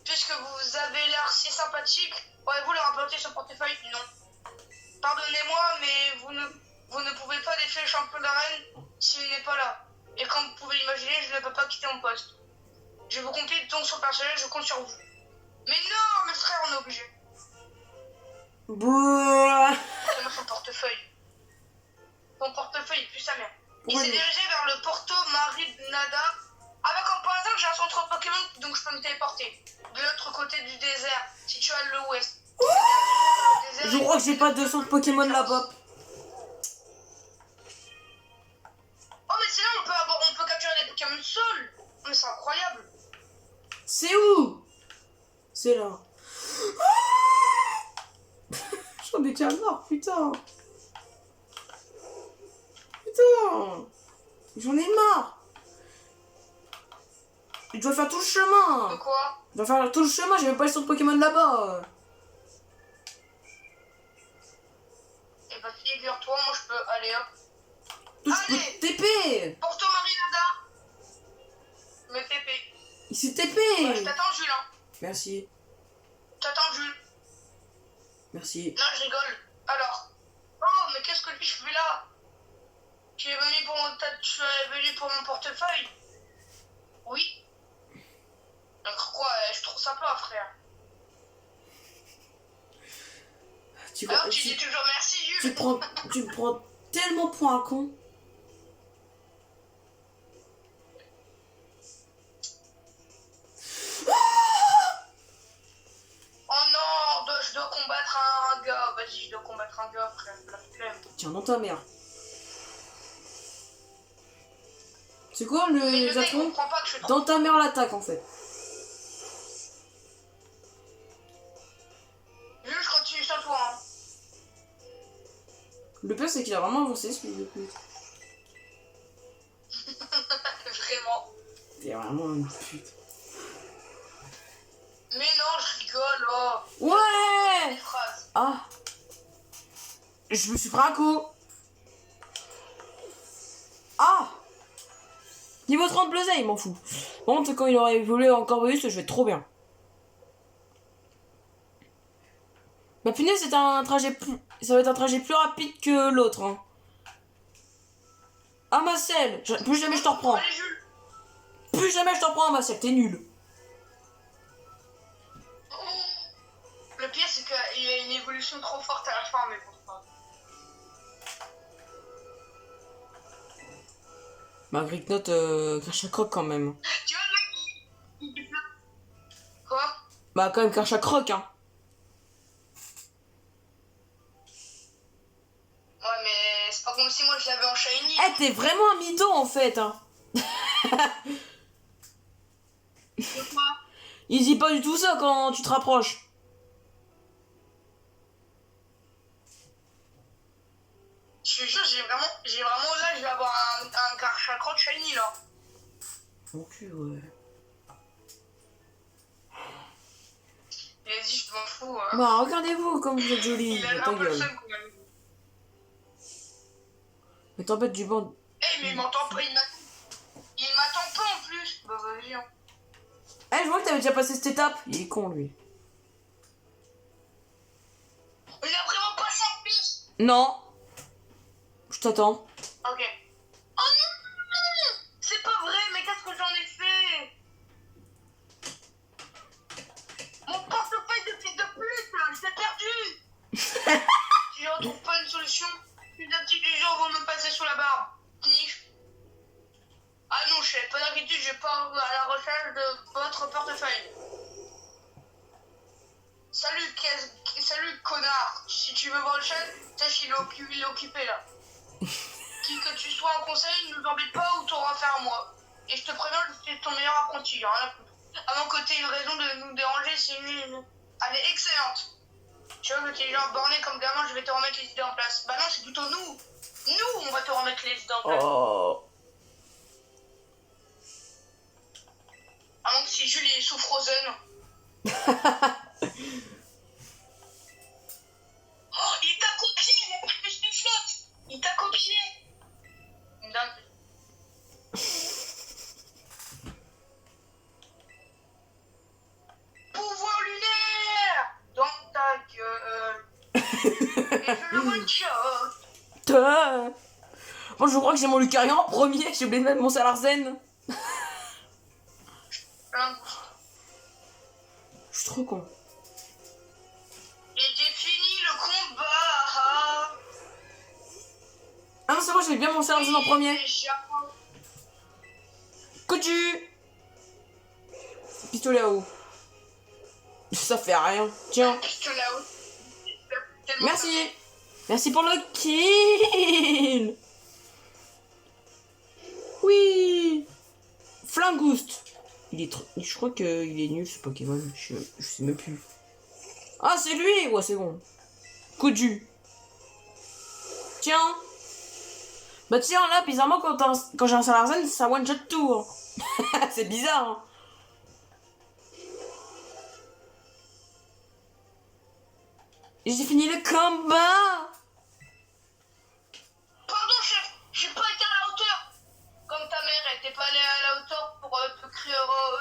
Puisque vous avez l'air si sympathique, pourrez-vous leur apporter son portefeuille? Non. Pardonnez-moi, mais vous ne pouvez pas défier le champion d'arène s'il n'est pas là. Et comme vous pouvez l'imaginer, je ne peux pas quitter mon poste. Je vous confie donc son personnel, je compte sur vous. Mais non, mes frères, on est obligé. Bouah. Donne-moi son portefeuille. Son portefeuille, il pue sa mère. Il Ouais. s'est dirigé vers le Porto Marinada. Avec comme par hasard, j'ai un centre Pokémon, donc je peux me téléporter. De l'autre côté du désert, situé à l'ouest. Je crois que j'ai pas de centre Pokémon là-bas. Oh mais c'est là, on peut capturer des Pokémon seuls. Mais c'est incroyable. C'est où? C'est là. J'en ai déjà marre, putain. Putain. J'en ai marre. Je dois faire tout le chemin. De quoi? Je dois faire tout le chemin, j'ai même pas les sortes de Pokémon là-bas. Et bah figure-toi, moi je peux aller hop. Je peux Allez. TP. Porto Marinada. Me TP. Il s'est TP. Ouais, je t'attends Jules hein. Merci. T'attends Jules. Merci. Non, je rigole. Alors. Oh, mais qu'est-ce que je fais là? Tu es venu pour mon portefeuille? Oui. Donc quoi, je trouve ça pas, frère. Tu, Alors tu dis toujours merci, Jules. tu me prends tellement pour un con. Oh non, je dois combattre un gars. Vas-y, je dois combattre un gars, frère. La flemme. Tiens, dans ta mère. C'est quoi Mais le le mec Japon? comprend pas que je suis trop... Dans ta mère l'attaque en fait. Jules, je continue sur toi, hein. Le pire c'est qu'il a vraiment avancé ce fils de pute. Vraiment. T'es vraiment une pute. Mais non, je rigole, oh. Ouais. Des phrases. Ah. Je me suis pris un coup. Ah. Niveau 30 bleuset, il m'en fout. Par contre, quand il aurait évolué encore plus, je vais être trop bien. Bah punaise, c'est un trajet plus... Ça va être un trajet plus rapide que l'autre. Hein. Ah Marcel, plus jamais je t'en reprends. Allez, Jules. Plus jamais je t'en reprends, Marcel, t'es nul. Le pire, c'est qu'il y a une évolution trop forte à la fin, mais bon, c'est pas grave. Malgré que note crache à croc quand même. Tu vois, le mec, il... Quoi? Bah quand même crache à croc hein. Ouais, mais c'est pas comme si moi je l'avais en shiny. Eh t'es vraiment un mytho en fait hein. De quoi? Il dit pas du tout ça quand tu te rapproches. Je te jure, j'ai vraiment là, je vais avoir un Garchakroc shiny là. Mon cul ouais. Vas-y, je m'en fous. Hein. Bah regardez-vous comme vous êtes jolis. Il a Ta un peu le gueule. seum quand même. Mais tempête du banc. Eh, mais il m'entend pas, il m'attend pas en plus. Bah vas-y. Hein. Eh je vois que t'avais déjà passé cette étape. Il est con lui. Il a vraiment pas ça en plus. Non. Je t'attends. Ok. Oh non, c'est pas vrai, mais qu'est-ce que j'en ai fait? Mon portefeuille de fils de pute, là, il s'est perdu. Si je retrouve pas une solution, les intelligents vont me passer sous la barbe. Knif. Ah non, chef, pas d'inquiétude, je pars à la recherche de votre portefeuille. Salut connard. Si tu veux voir le chef, sache qu'il est occupé là. Qui que tu sois en conseil, ne nous embête pas ou t'auras affaire à moi. Et je te préviens, je suis ton meilleur apprenti, rien à foutre. À mon côté, une raison de nous déranger, c'est une... Elle est excellente. Tu vois, que t'es genre borné comme gamin, je vais te remettre les idées en place. Bah non, c'est plutôt nous. Nous, on va te remettre les idées en place. Oh. À moins que si Jules est sous Frozen. Oh, il t'a copié, il a pris plus de flotte. Il t'a copié. Dingue. Pouvoir lunaire dans ta gueule. Et je le one-shot. Bon, je crois que j'ai mon Lucario en premier. J'ai oublié de mettre mon Salarzen. Je suis trop con. Et j'ai fini le combat. Ah non, c'est bon, j'ai bien mon Salarzen en premier. Déjà. Cocu. Pistolet à eau. Ça fait rien. Tiens. Pistolet à eau. Tellement Merci. Merci pour le kill. Oui. Flingouste. Il est trop... Je crois qu'il est nul ce Pokémon. Je sais même plus. Ah, c'est lui. Ouais, c'est bon. Cocu. Tiens. Bah tiens, là, bizarrement, quand j'ai un Salarzen, ça one-shot tout. Hein. C'est bizarre. Hein. J'ai fini le combat. Pardon, chef, j'ai pas été à la hauteur. Comme ta mère, elle était pas allée à la hauteur pour te créer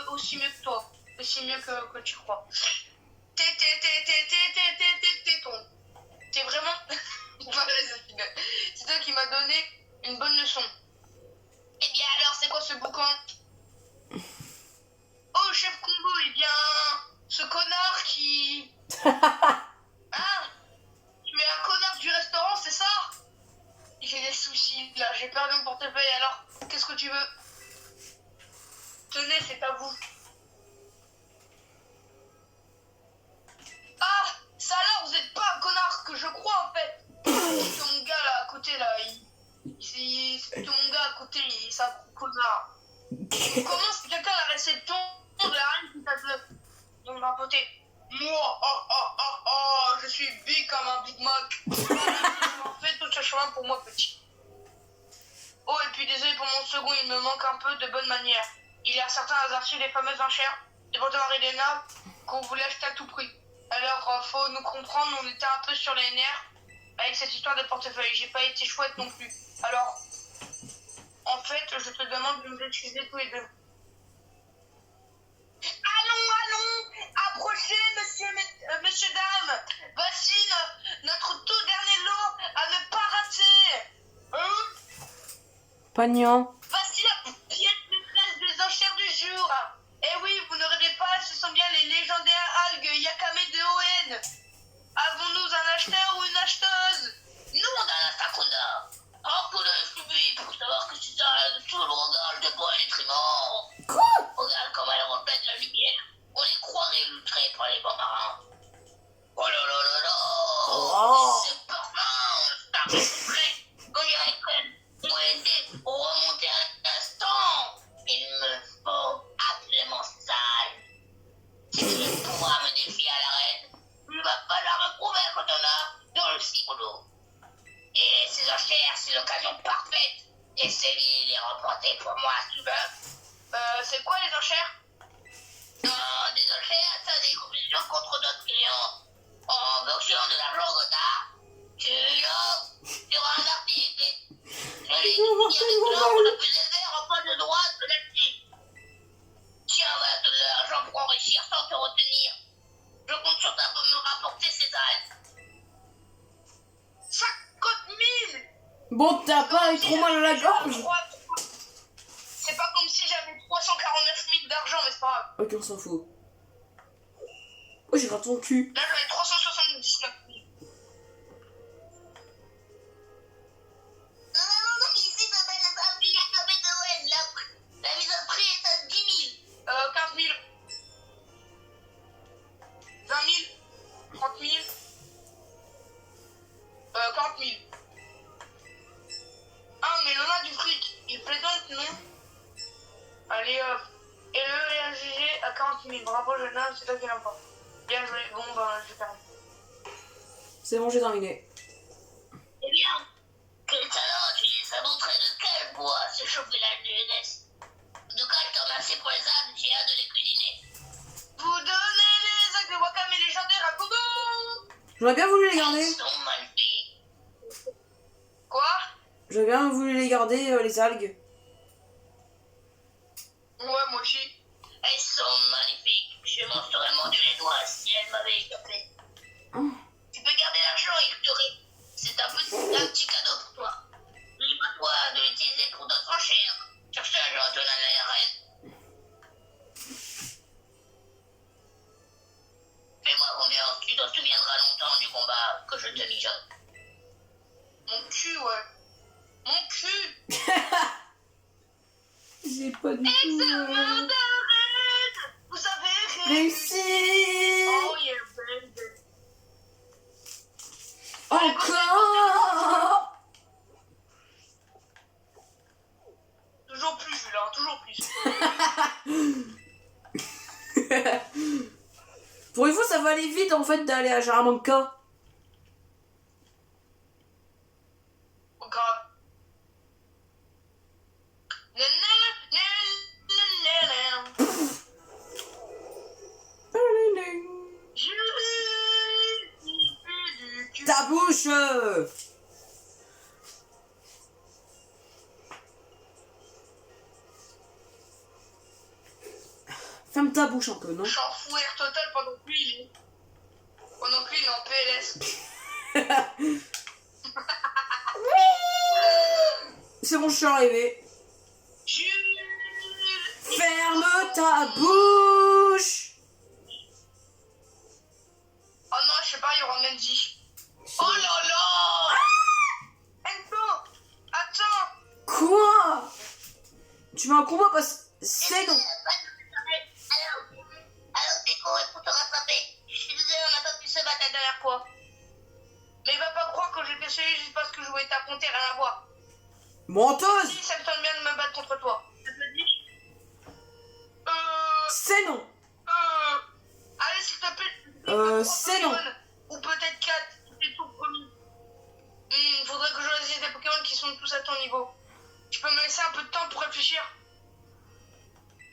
aussi mieux que toi. Aussi mieux que tu crois. T'es vraiment... Voilà, c'est toi qui m'as donné une bonne leçon. Eh bien alors, c'est quoi ce boucan? Oh, chef Combo, eh bien... Ce connard qui... Hein? Tu es un connard du restaurant, c'est ça? J'ai des soucis, là, j'ai perdu mon portefeuille, alors, qu'est-ce que tu veux? Tenez, c'est à vous. Ah, ça alors, vous êtes pas un connard que je crois, en fait. C'est mon gars, là, à côté, là, c'est mon gars à côté, c'est un connard. Comment c'est quelqu'un à la réception de la reine qui t'a de me rapporter? Moi, je suis big comme un Big Mac. En fait, tout ce chemin pour moi, petit. Oh, et puis désolé pour mon second, il me manque un peu de bonne manière. Il y a certains archives des fameuses enchères de Baltimore Elena qu'on voulait acheter à tout prix. Alors, faut nous comprendre, on était un peu sur les nerfs avec cette histoire de portefeuille. J'ai pas été chouette non plus. Alors, en fait, je te demande de nous utiliser tous les deux. Allons, approchez, monsieur, dame. Voici notre tout dernier lot à ne pas rater. Pagnon. Voici la pièce maîtresse des enchères du jour. Eh oui, vous ne rêvez pas, ce sont bien les légendaires algues Yakame de Oen. Avons-nous un acheteur ou une acheteuse? Nous, on a un Sakuna. Un coup d'œil subi pour savoir que c'est ça, tout le regard de bois et nutriments. Quoi? Regarde comment elle reflète la lumière. On les croirait illustrés par les bons marins. Oh là là là là. Oh. C'est parfait. Ça reflète. On dirait qu'elles ont été remontées à l'instant. Il me faut absolument sale. Si tu veux pouvoir me défier à l'arène, il va falloir me prouver quand on a dans le ciboulot. Et ces enchères, c'est l'occasion parfaite. Essayez de les remporter pour moi, si tu veux. C'est quoi les enchères? Non, des enchères, ça des commissions contre d'autres clients. En fonction de l'argent que t'as, tu auras un article. Celui qui avec l'offre le plus élevé remporte le droit de l'actif. Tiens, voilà de l'argent pour enrichir sans te retenir. Je compte sur toi pour me rapporter ces aides. 50 000! Bon, t'as pas eu trop mal à la gorge? C'est pas comme si j'avais 349 000 d'argent, mais c'est pas grave. Ok, on s'en fout. Oh, j'ai raté ton cul. Là, j'en ai 379 000. Non, ici, ça s'appelle le prix Yakame de Oen. La mise en prix est à 10 000. 15 000. 20 000. 30 000. 40 000. Ah, mais l'on a du fric. Il plaisante, non? Allez, hop. Et le GG à 40 000. Bravo, jeune homme, c'est toi qui l'emporte. Bien joué. Bon, ben, je perds. C'est bon, j'ai terminé. Eh bien, quel talent tu es, ça montrait de quel bois se chauffer la jeunesse. En tout cas, je te remercie pour les âmes, j'ai hâte de les cuisiner. Vous donnez les actes de Wakame légendaires à Gogo. J'aurais bien voulu les garder. Ils sont magnifiques. Quoi? J'aurais bien voulu les garder, les algues. Ouais, moi aussi. Elles sont magnifiques. Je m'en serais mordu les doigts si elles m'avaient échappé. Oh. Tu peux garder l'argent et je te ré. C'est un petit cadeau pour toi. Libre à toi de l'utiliser pour d'autres enchères. Cherchez un jour à donner à l'ARN. Fais-moi confiance, tu te souviendras longtemps du combat que je te mijote. Mon cul, ouais. Mon cul. J'ai pas du Examen tout de reine. Vous avez réussi. Oh yeah, baby. Encore. Toujours plus, Julien, toujours plus. Pour une fois, ça va aller vite en fait d'aller à Jaramanca. Oh, grave. Je suis plus Ferme ta bouche un peu, non? Je suis en fou air total pendant que lui, il est en PLS. C'est bon, je suis arrivé. Jules. Ferme ta bouche. Oh non, je sais pas, il y aura Mendy. Oh là là. Enzo, attends. Quoi? Tu veux un combat parce que c'est non. Alors, t'es con pour te rattraper. Je suis désolé, on n'a pas pu se battre la dernière fois. Mais va pas croire que j'étais celui juste parce que je voulais t'affronter, rien à voir. Menteuse. Si, ça me tente bien de me battre contre toi. Ça te dit? C'est non. Allez, s'il te plaît. C'est non. Ou peut-être 4, c'est tout promis. Faudrait que je choisisse des Pokémon qui sont tous à ton niveau. Tu peux me laisser un peu de temps pour réfléchir?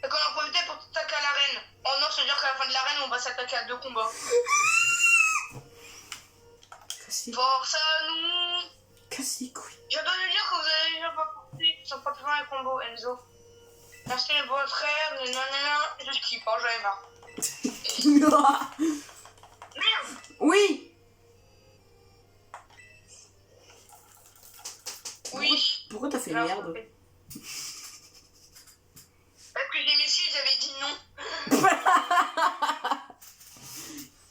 Et qu'on en profiter pour t'attaquer à l'arène. Oh non, ça veut dire qu'à la fin de l'arène, on va s'attaquer à 2 combats. Force à nous. Casse les couilles. Je dois lui dire que vous avez déjà pas porté son patron et combo, Enzo. Merci les beaux frères, nanana. Je skip, hein, j'en ai marre. Merde. Oui. Oui. Pourquoi t'as fait Alors, merde? Parce que les messieurs, ils avaient dit non.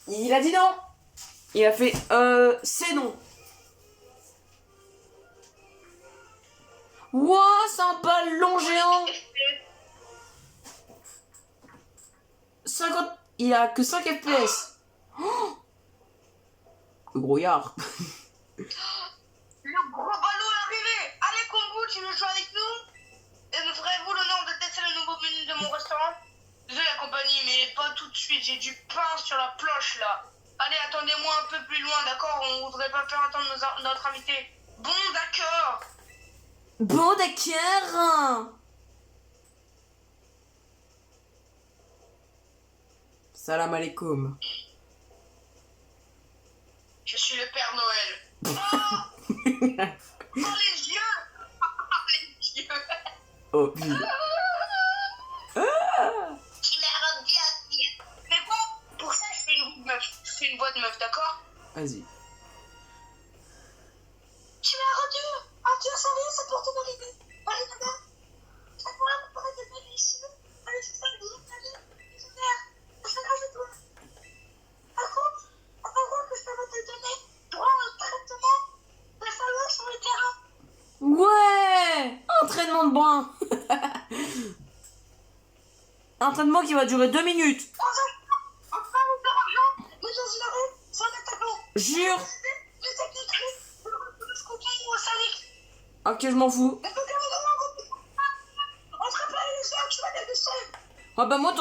Il a dit non. Il a fait c'est non. Ouah, sympa, long géant. 50. Il a que 5 FPS. Oh, le gros yard. Le gros ballon est arrivé. Allez, Combo, tu veux jouer avec nous? Et me ferez-vous l'honneur de tester le nouveau menu de mon restaurant? Désolé la compagnie, mais pas tout de suite. J'ai du pain sur la planche là. Allez, attendez-moi un peu plus loin, d'accord? On voudrait pas faire attendre notre invité. Bon, d'accord. Bon, d'accord. Salam alaikum. Je suis le Père Noël. Oh, oh les yeux. Oh les yeux. Oh, putain. Qui m'a rendu à dire. Mais bon, pour ça, je fais une meuf. Je fais une voix de meuf, d'accord? Vas-y. Tu m'as rendu entier service pour ton arrivée. Allez, madame. Ça pourrait vous paraître délicieux. Allez, c'est ça, allez, super. Ça grâce à toi. Par contre, on va voir que ça va te donner droit au traitement de salon sur le terrain. Ouais. Entraînement de brun. Entraînement qui va durer 2 minutes. On va vous de l'argent, mais dans une arène, sans le tableau. Jure. Les techniques, le scouting ou au salic. Ok, je m'en fous. Les Pokémon, on se rappelle les soeurs, tu vas déguster. Ah bah moi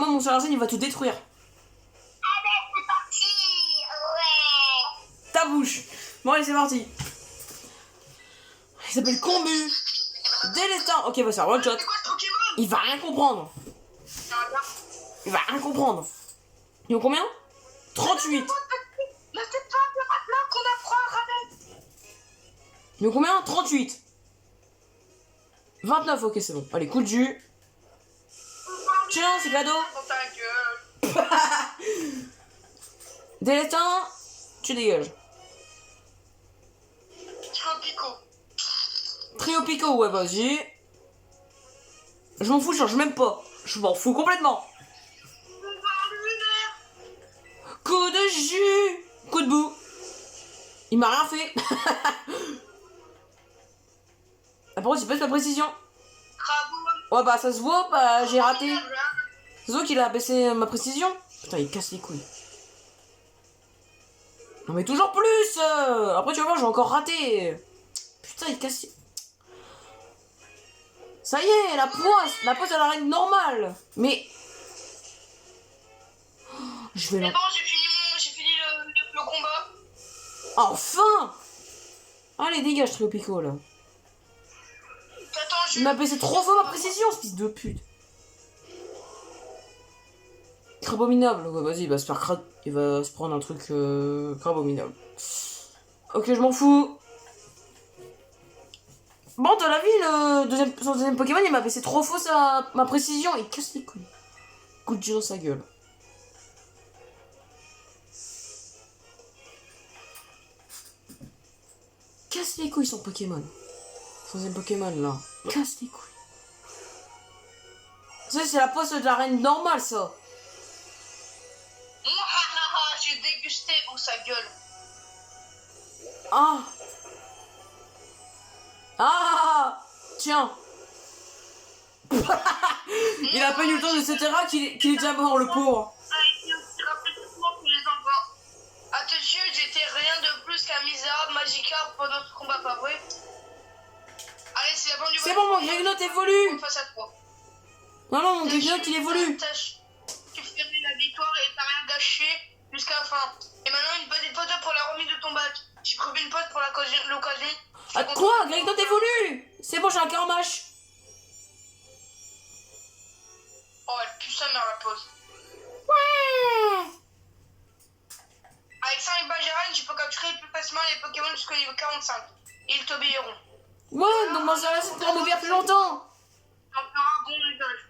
mon Sarrasine il va tout détruire. Allez, c'est parti. Ouais. Ta bouche. Bon allez c'est parti. Il s'appelle Combu. Délestin. Ok bah c'est un one shot. C'est quoi ce Pokémon? Il va rien comprendre. Il va rien comprendre. Ils ont combien? 38. Mais c'est pas de maintenant qu'on apprend à ramer. Ils ont combien? 38. 29, ok c'est bon. Allez, coup de jus. Tiens, c'est cadeau. Dans ta gueule. Délestin, tu dégages. Tropico. Trio Pico, ouais vas-y. Je m'en fous, je change même pas. Je m'en fous complètement. Coup de jus. Coup de boue. Il m'a rien fait. Ah, par contre, il pèse ma précision. Craboum. Ouais, bah ça se voit, bah j'ai raté. Ça se voit qu'il a baissé ma précision. Putain, il casse les couilles. Non, mais toujours plus. Après, tu vas voir, j'ai encore raté. Putain, il casse. Ça y est, la poisse elle arrive normale. Mais. Je vais C'est la. bon, j'ai fini le combat. Enfin. Allez, dégage, Trio Pico, là. Attends, Il m'a baissé 3 fois ma précision, ce fils de pute. Crabominable. Ouais, vas-y, il va se faire il va se prendre un truc crabominable. Ok, je m'en fous. Bon, dans la vie, son deuxième Pokémon, il m'a baissé trop faux ma précision. Il casse les couilles. Coup de jet dans sa gueule. Casse les couilles son Pokémon. Son deuxième Pokémon, là. Casse les couilles. Ça, c'est la pose de la reine normale, ça. J'ai dégusté ou sa gueule. Ah. Ah. Tiens. Il a pas eu le temps de se taire qu'il est déjà mort, le pauvre. Attention, j'étais rien de plus qu'un misérable Magikarp pendant notre combat, pas vrai? Allez, c'est la bande du C'est bon, mon Grignote évolue. face à toi. Non, mon Grignote, il évolue. Tu ferais la victoire et t'as rien gâché jusqu'à la fin. Et maintenant, une petite photo pour la remise de ton bac. J'ai prévu une pote pour l'occasion. Ah, quoi? Grignote évolue. C'est bon, j'ai un Carmache. Oh, elle pue sa mère, la pause. Ouais. Avec 5 Bajaran, tu peux capturer plus facilement les Pokémon jusqu'au niveau 45. Ils t'obéiront. Ouais, donc ça va pour nous faire plus longtemps. T'en feras bon usage.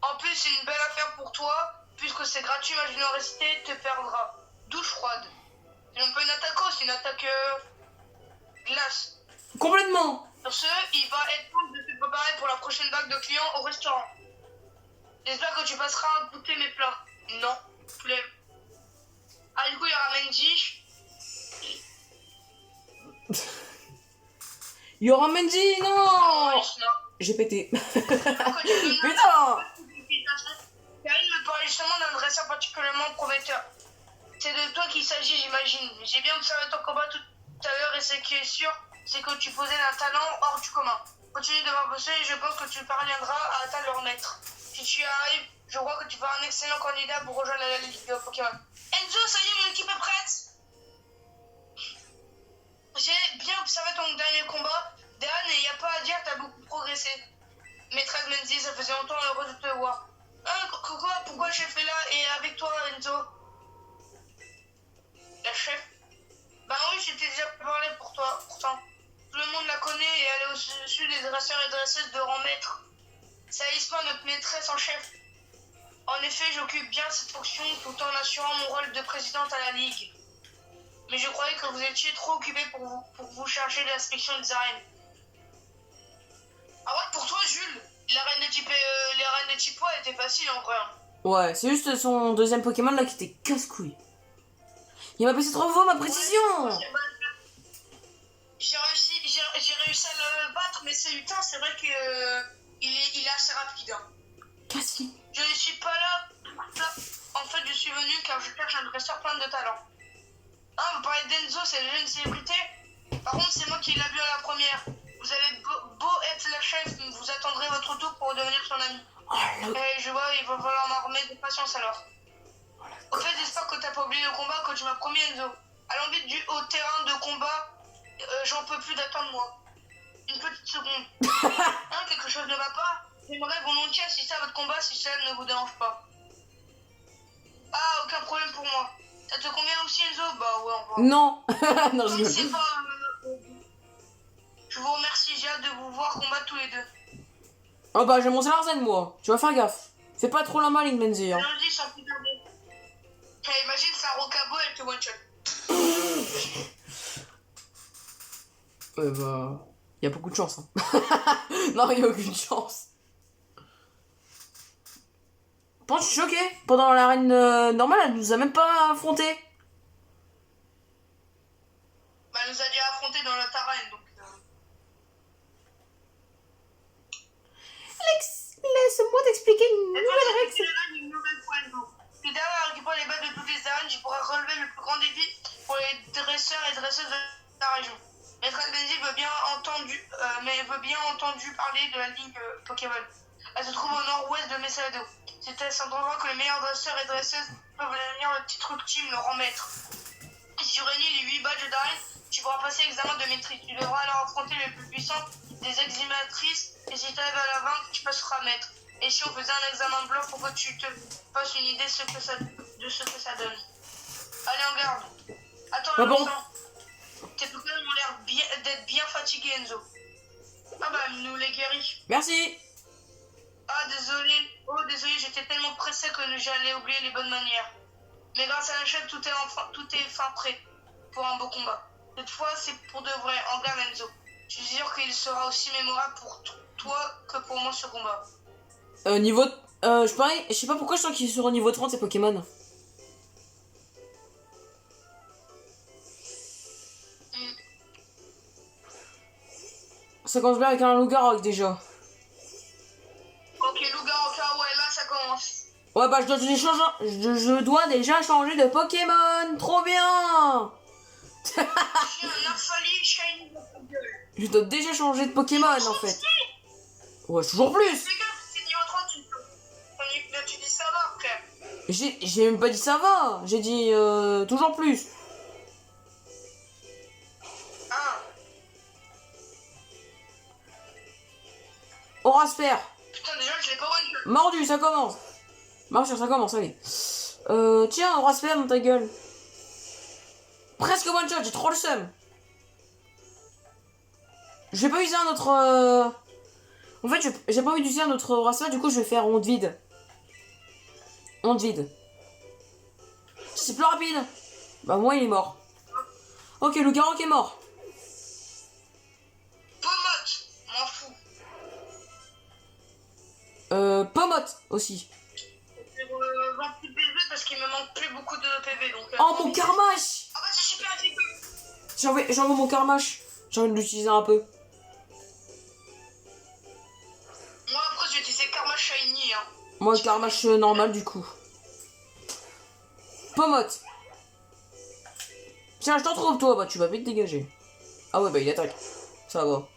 En plus, c'est une belle affaire pour toi, puisque c'est gratuit, Imaginons réciter te perdra. Douche froide. C'est même pas une attaque eau, c'est une attaque glace. Complètement. Sur ce, il va être temps de se préparer pour la prochaine vague de clients au restaurant. J'espère que tu passeras à goûter mes plats. Non, flemme. Ah, du coup, il y aura Mendy. Il y aura Mendy, non. Non. J'ai pété. Putain. Putain. Karine me parlait justement d'un dresseur particulièrement prometteur. C'est de toi qu'il s'agit, j'imagine. J'ai bien observé ton combat tout à l'heure et ce qui est sûr, c'est que tu posais un talent hors du commun. Continue de bosser et je pense que tu parviendras à atteindre leur maître. Si tu y arrives, je crois que tu feras un excellent candidat pour rejoindre la Ligue de Pokémon. Enzo, ça y est, mon équipe est prête. J'ai bien observé ton dernier combat, Dan, et il n'y a pas à dire, t'as beaucoup progressé. Maîtresse Mendy, ça faisait longtemps heureux de te voir. Pourquoi chef est là et avec toi, Enzo? La chef? Bah oui, je t'ai déjà parlé pour toi, pourtant. Tout le monde la connaît et elle est au-dessus des dresseurs et dresseuses de rang maître. C'est Aïsma, notre maîtresse en chef. En effet, j'occupe bien cette fonction tout en assurant mon rôle de présidente à la Ligue. Mais je croyais que vous étiez trop occupé pour vous charger de l'inspection des arènes. Ah ouais, pour toi, Jules, les reines de type poids étaient faciles en vrai. Ouais, c'est juste son deuxième Pokémon là qui était casse-couille. Il m'a baissé trop faux ma précision. J'ai réussi à le battre, mais ce lutin, c'est vrai que il est assez rapide. Hein. Casse-lui. Je ne suis pas là. En fait, je suis venu car je cherche un dresseur plein de talent. Ah, vous parlez d'Enzo, c'est le jeune célébrité. Par contre, c'est moi qui l'ai vu à la première. Vous avez beau être la chef, vous attendrez votre tour pour devenir son ami. Je vois, il va falloir m'armer de patience alors. Au fait, j'espère que t'as pas oublié le combat que tu m'as promis, Enzo. Allons vite au terrain de combat. J'en peux plus d'attendre, moi. Une petite seconde. Quelque chose ne va pas? J'aimerais volontiers assister à votre combat si cela ne vous dérange pas. Ah, aucun problème pour moi. Ça te convient aussi, Enzo? Bah ouais, on va. Non. Non, je C'est pas... Je vous remercie, j'ai hâte de vous voir combattre tous les deux. Oh bah j'ai mon Larzen moi. Tu vas faire gaffe. Fais pas trop la maline, Menzi. Hein. Lundi, sans plus tarder. Imagine, c'est un rocabo et te one-shot. Bah... Y a beaucoup de chance. Hein. Non, y a aucune chance. Bon, je suis choquée. Pendant l'arène normale, elle nous a même pas affronté. Bah, elle nous a déjà affronté dans notre arène, donc... Alex, laisse-moi t'expliquer une nouvelle règle. Puis d'ailleurs, en récupérant les bases de toutes les arènes, je pourrai relever le plus grand défi pour les dresseurs et dresseuses de la région. Maîtresse Benzi veut bien entendu parler de la ligue Pokémon. Elle se trouve au nord-ouest de Messalado. C'est à cet endroit que les meilleurs dresseurs et dresseuses peuvent devenir le titre ultime, le rang maître. Et si tu réunis les 8 badges d'arène, tu pourras passer l'examen de maîtrise. Tu devras alors affronter les plus puissants des examinatrices, et si tu arrives à la vaincre, tu passeras maître. Et si on faisait un examen blanc pour que tu te fasses une idée de ce que ça donne. Allez, en garde. Attends un instant. Tes Pokémon ont l'air d'être bien fatigués, Enzo. Ah bah, elle nous les guérit. Merci. Ah, désolé. Oh, désolé, j'étais tellement pressé que j'allais oublier les bonnes manières. Mais grâce à la chaîne, tout est fin prêt pour un beau combat. Cette fois, c'est pour de vrai. En garde, Enzo. Je suis sûr qu'il sera aussi mémorable pour toi que pour moi ce combat. Niveau... je sais pas pourquoi je sens qu'ils sont au niveau 30 ces Pokémon. Ça commence bien avec un Loup-Garou déjà. Ok, Loup-Garou, ouais, là ça commence. Ouais bah je dois déjà changer de Pokémon. Trop bien. J'ai un Arfali Shiny dans ta gueule. Je dois déjà changer de Pokémon en fait. Ouais, toujours plus. Fais gaffe, c'est niveau 30, tu dis ça va, frère. J'ai même pas dit ça va. J'ai dit toujours plus. Ah, Horasper. putain, déjà je l'ai pas one. Mordu, ça commence. Marche, ça commence, allez. Tiens, Horasper dans ta gueule. Presque one shot, j'ai trop le seum. Je vais pas user un autre... En fait, j'ai pas envie d'user un autre Horasper, du coup je vais faire onde vide. Onde vide. C'est plus rapide. Bah moi il est mort. Ok, Loup-Garou qui est mort. Pomote, m'en fous. Pomote aussi. J'ai 28 PV parce qu'il me manque plus beaucoup de PV. Donc, Oh mon Karmash. Ah bah c'est super efficace. J'envoie mon Karmash. J'ai envie de l'utiliser un peu. Moi après j'ai utilisé Karma Shiny. Hein. Moi le Karmash normal du coup. Pomote. Tiens, je t'en trouve toi, bah tu vas vite dégager. Ah ouais, bah il attaque. Ça va.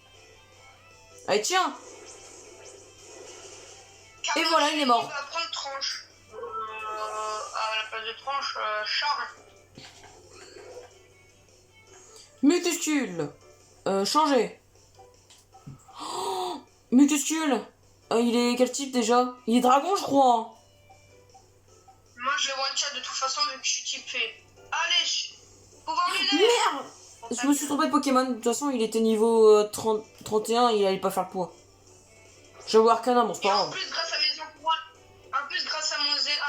Allez, tiens. Karma Et voilà, il est mort. Shiny va prendre tranche. À la place de tranche, charge. Mutuscule. Changer. Oh, Mutuscule. Il est quel type déjà? Il est dragon, je crois. Moi je le one shot de toute façon vu que je suis typé. Allez, pouvoir lunaire. Merde. Je me suis trompé de Pokémon. De toute façon, il était niveau 30, 31, il allait pas faire le poids. J'ai vu Arcana, bon, c'est Et pas en grave. plus grâce à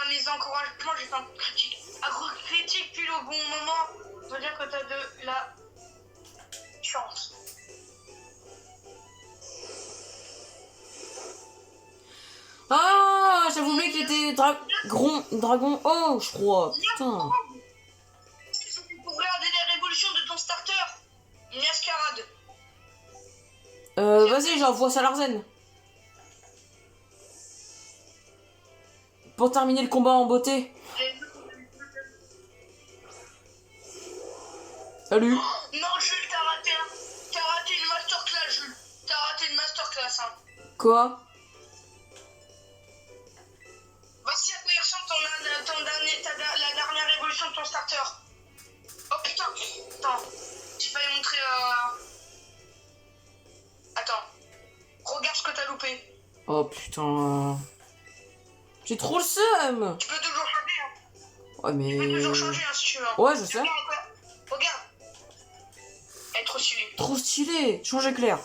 mes encouragements, j'ai fait un critique. Un gros critique pile au bon moment. Ça veut dire que t'as de la chance. Ah, j'avais oublié qu'il était dragon. Oh, je crois. Putain. Il faut regarder les révolutions de ton starter. Mascarade. Vas-y, j'envoie Salarzen. Pour terminer le combat en beauté. Salut. Non, Jules, t'as raté une masterclass, Jules. T'as raté une masterclass, hein. Quoi? Voici à quoi il ressemble la dernière évolution de ton starter. Oh putain. Attends. J'ai failli montrer. Attends. Regarde ce que t'as loupé. Oh putain. J'ai trop le seum. Tu peux toujours changer, hein. Ouais, mais... Tu peux toujours changer, hein, si tu veux. Ouais, je sais. Regarde. Elle est trop stylée. Trop stylé. Changer clair.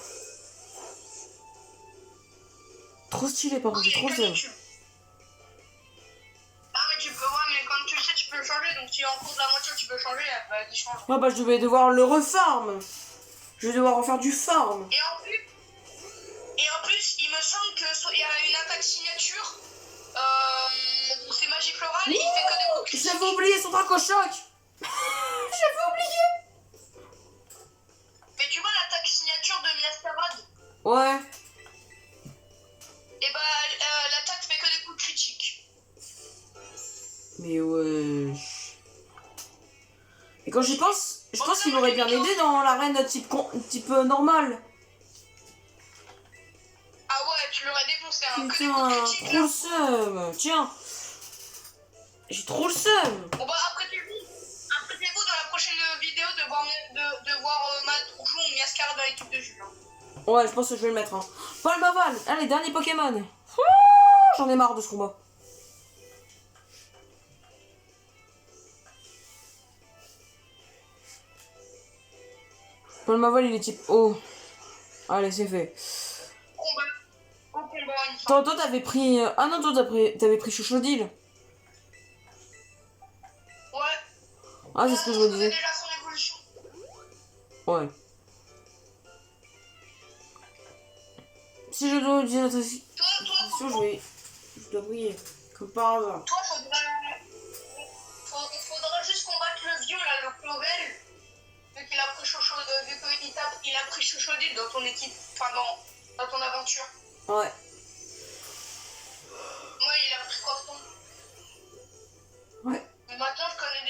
Trop stylé, par contre, j'ai trop le seum. Ah, mais tu peux, ouais, mais comme tu le sais, tu peux le changer. Donc, si en cours de la moitié, tu peux changer, vas-y, change. Ouais, bah, je vais devoir le refarm. Je vais devoir refaire du farm. Et en plus, il me semble qu'il y a une attaque signature. C'est Magie Florale et il fait que des coups de critique. J'avais oublié son drac au choc. J'avais oublié. Mais tu vois l'attaque signature de Miastarad? Ouais. Et bah, l'attaque fait que des coups de critique. Mais ouais. Et quand j'y pense, je pense qu'il aurait bien aidé dans l'arène type normal. Ah ouais, tu l'aurais défoncé, hein. Que des Putain, coups de critique, trop là. le seum. Tiens. J'ai trop le seum. Bon bah, apprêtez-vous dans la prochaine vidéo de voir Maltrouchon ou Miascarade dans l'équipe de Jules. Hein. Ouais, je pense que je vais le mettre. Hein. Paul Baval. Allez, dernier Pokémon. J'en ai marre de ce combat. Paul Maval, il est type O. Allez, c'est fait. Combat. Au combat, une fois. Toi, t'avais pris... Ah non, toi, t'avais pris Chochodil. Ouais. Ah, c'est ce que je me connais disais. déjà son évolution. Ouais. Si je dois utiliser notre Toi, je dois briller. Comme par hasard. Toi, faudra juste combattre le vieux, là, le Clovel. Vu qu'il a pris il a pris Chochodil dans ton équipe, enfin dans ton aventure. Ouais. Ouais, il a pris Crofton. Ouais. Mais maintenant, je connais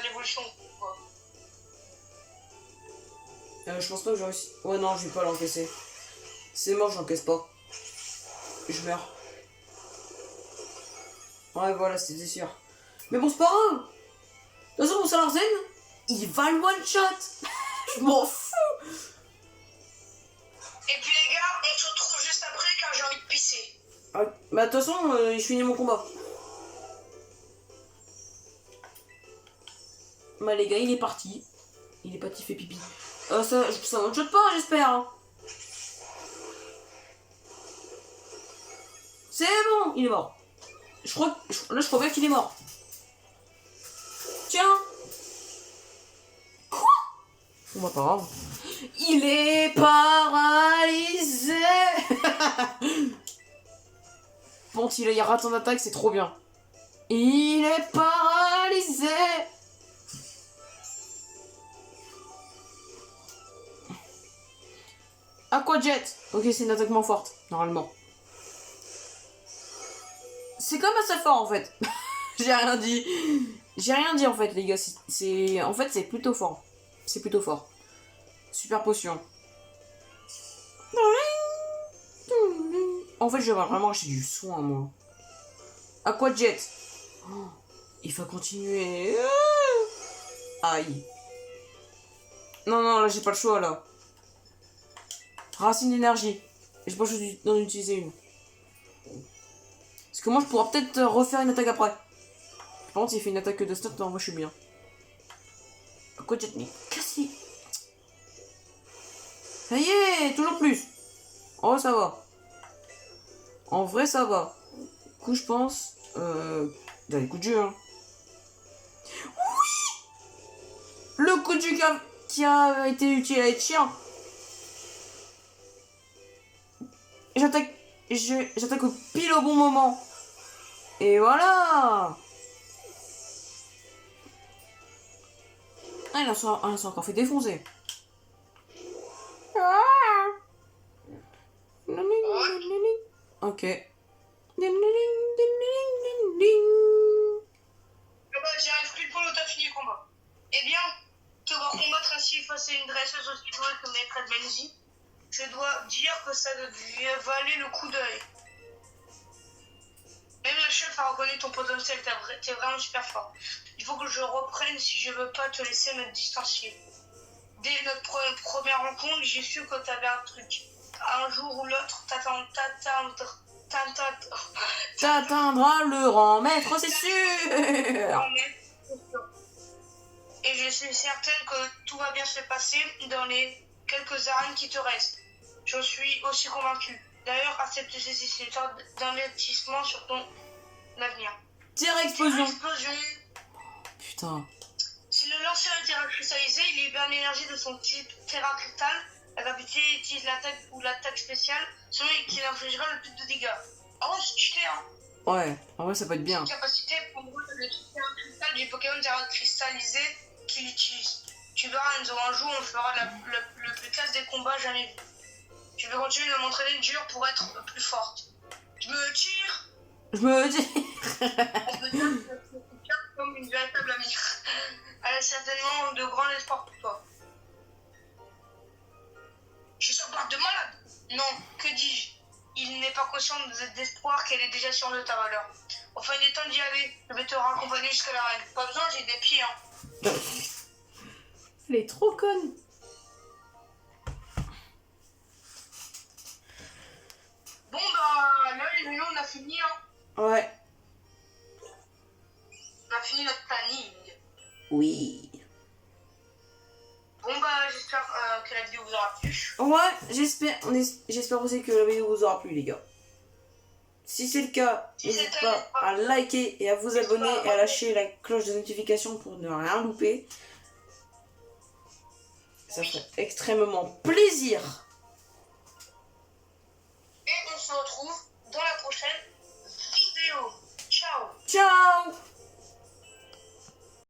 l'évolution. Quoi. Je pense pas que j'ai réussi. Ouais, non, je vais pas l'encaisser. C'est mort, je l'encaisse pas. Je meurs. Ouais, voilà, c'était sûr. Mais bon, c'est pas grave. De toute façon, mon Salarzen, il va le one shot. Je m'en fous. Et puis les gars, on se retrouve juste après car j'ai envie de pisser. Ah, bah, de toute façon, je finis mon combat. Bah, les gars, il est parti. Il est parti, il fait pipi. Ça one shot pas, j'espère. Hein. C'est bon, il est mort. Là, je crois bien qu'il est mort. Tiens. Quoi? Bon, bah, pas grave. Il est paralysé. Bon, il rate son attaque, c'est trop bien. Il est paralysé. Aquajet. Ok, c'est une attaque moins forte, normalement. C'est comme assez fort, en fait. J'ai rien dit. J'ai rien dit, en fait, les gars. En fait, c'est plutôt fort. C'est plutôt fort. Super potion. En fait, je vais vraiment acheter du soin, moi. Aquajet. Oh, il faut continuer. Aïe. Non, non, là, j'ai pas le choix, là. Racine d'énergie. J'ai pas le choix d'en utiliser une. Parce que moi, je pourrais peut-être refaire une attaque après. Par contre, s'il fait une attaque de stop, non, moi, je suis bien. Aquajet, mais cassé. Ça y est, toujours plus. Oh, ça va. En vrai, ça va. Du coup, je pense... dans les coups de jeu, hein. Oui. Le coup de jeu qui a été utile à être chien. J'attaque pile au bon moment. Et voilà. Ah, il s'est encore fait défoncer. Ok. J'y arrive plus de fois où t'as fini le combat. Eh bien, te voir combattre ainsi face à une dresseuse aussi douée que Maîtresse Benji, je dois dire que ça valait le coup d'œil. Même le chef a reconnu ton potentiel, t'es vraiment super fort. Il faut que je reprenne si je veux pas te laisser me distancier. Dès notre première rencontre, j'ai su que t'avais un truc. Un jour ou l'autre, T'atteindras le rang maître, c'est sûr. Et je suis certaine que tout va bien se passer dans les quelques arènes qui te restent. J'en suis aussi convaincue. D'ailleurs, accepte ceci, c'est une sorte d'investissement sur ton avenir. Tire explosion. Putain. Putain. Si le lanceur est terrain cristallisé, il libère l'énergie de son type terrain cristal. La capacité utilise l'attaque ou l'attaque spéciale, celui qui infligera le plus de dégâts. Ah ouais, c'est cheaté, hein. Ouais, en vrai, ça peut être bien. Cette capacité prendra le type terrain cristal du Pokémon terrain cristallisé qu'il utilise. Tu verras, Enzo, un jour, on fera le plus classe des combats jamais vu. Je vais continuer de m'entraîner dur pour être plus forte. Je me tire. Je me dis. On peut dire que c'est comme une véritable amie. Elle a certainement de grands espoirs pour toi. Je suis sur barre de malade. Non, que dis-je? Il n'est pas conscient d'espoir qu'elle est déjà sûre de ta valeur. Enfin, il est temps d'y aller. Je vais te raccompagner jusqu'à l'arène. Pas besoin, j'ai des pieds, hein. Elle est trop conne. Bon, bah, là, les on a fini, hein. Ouais. On a fini notre planning. Oui. Bon, bah, j'espère aura plu. Ouais, j'espère aussi que la vidéo vous aura plu, les gars. Si c'est le cas, Si n'hésitez c'est pas à liker et à vous abonner et à lâcher la cloche de notification pour ne rien louper. Ça ferait extrêmement plaisir.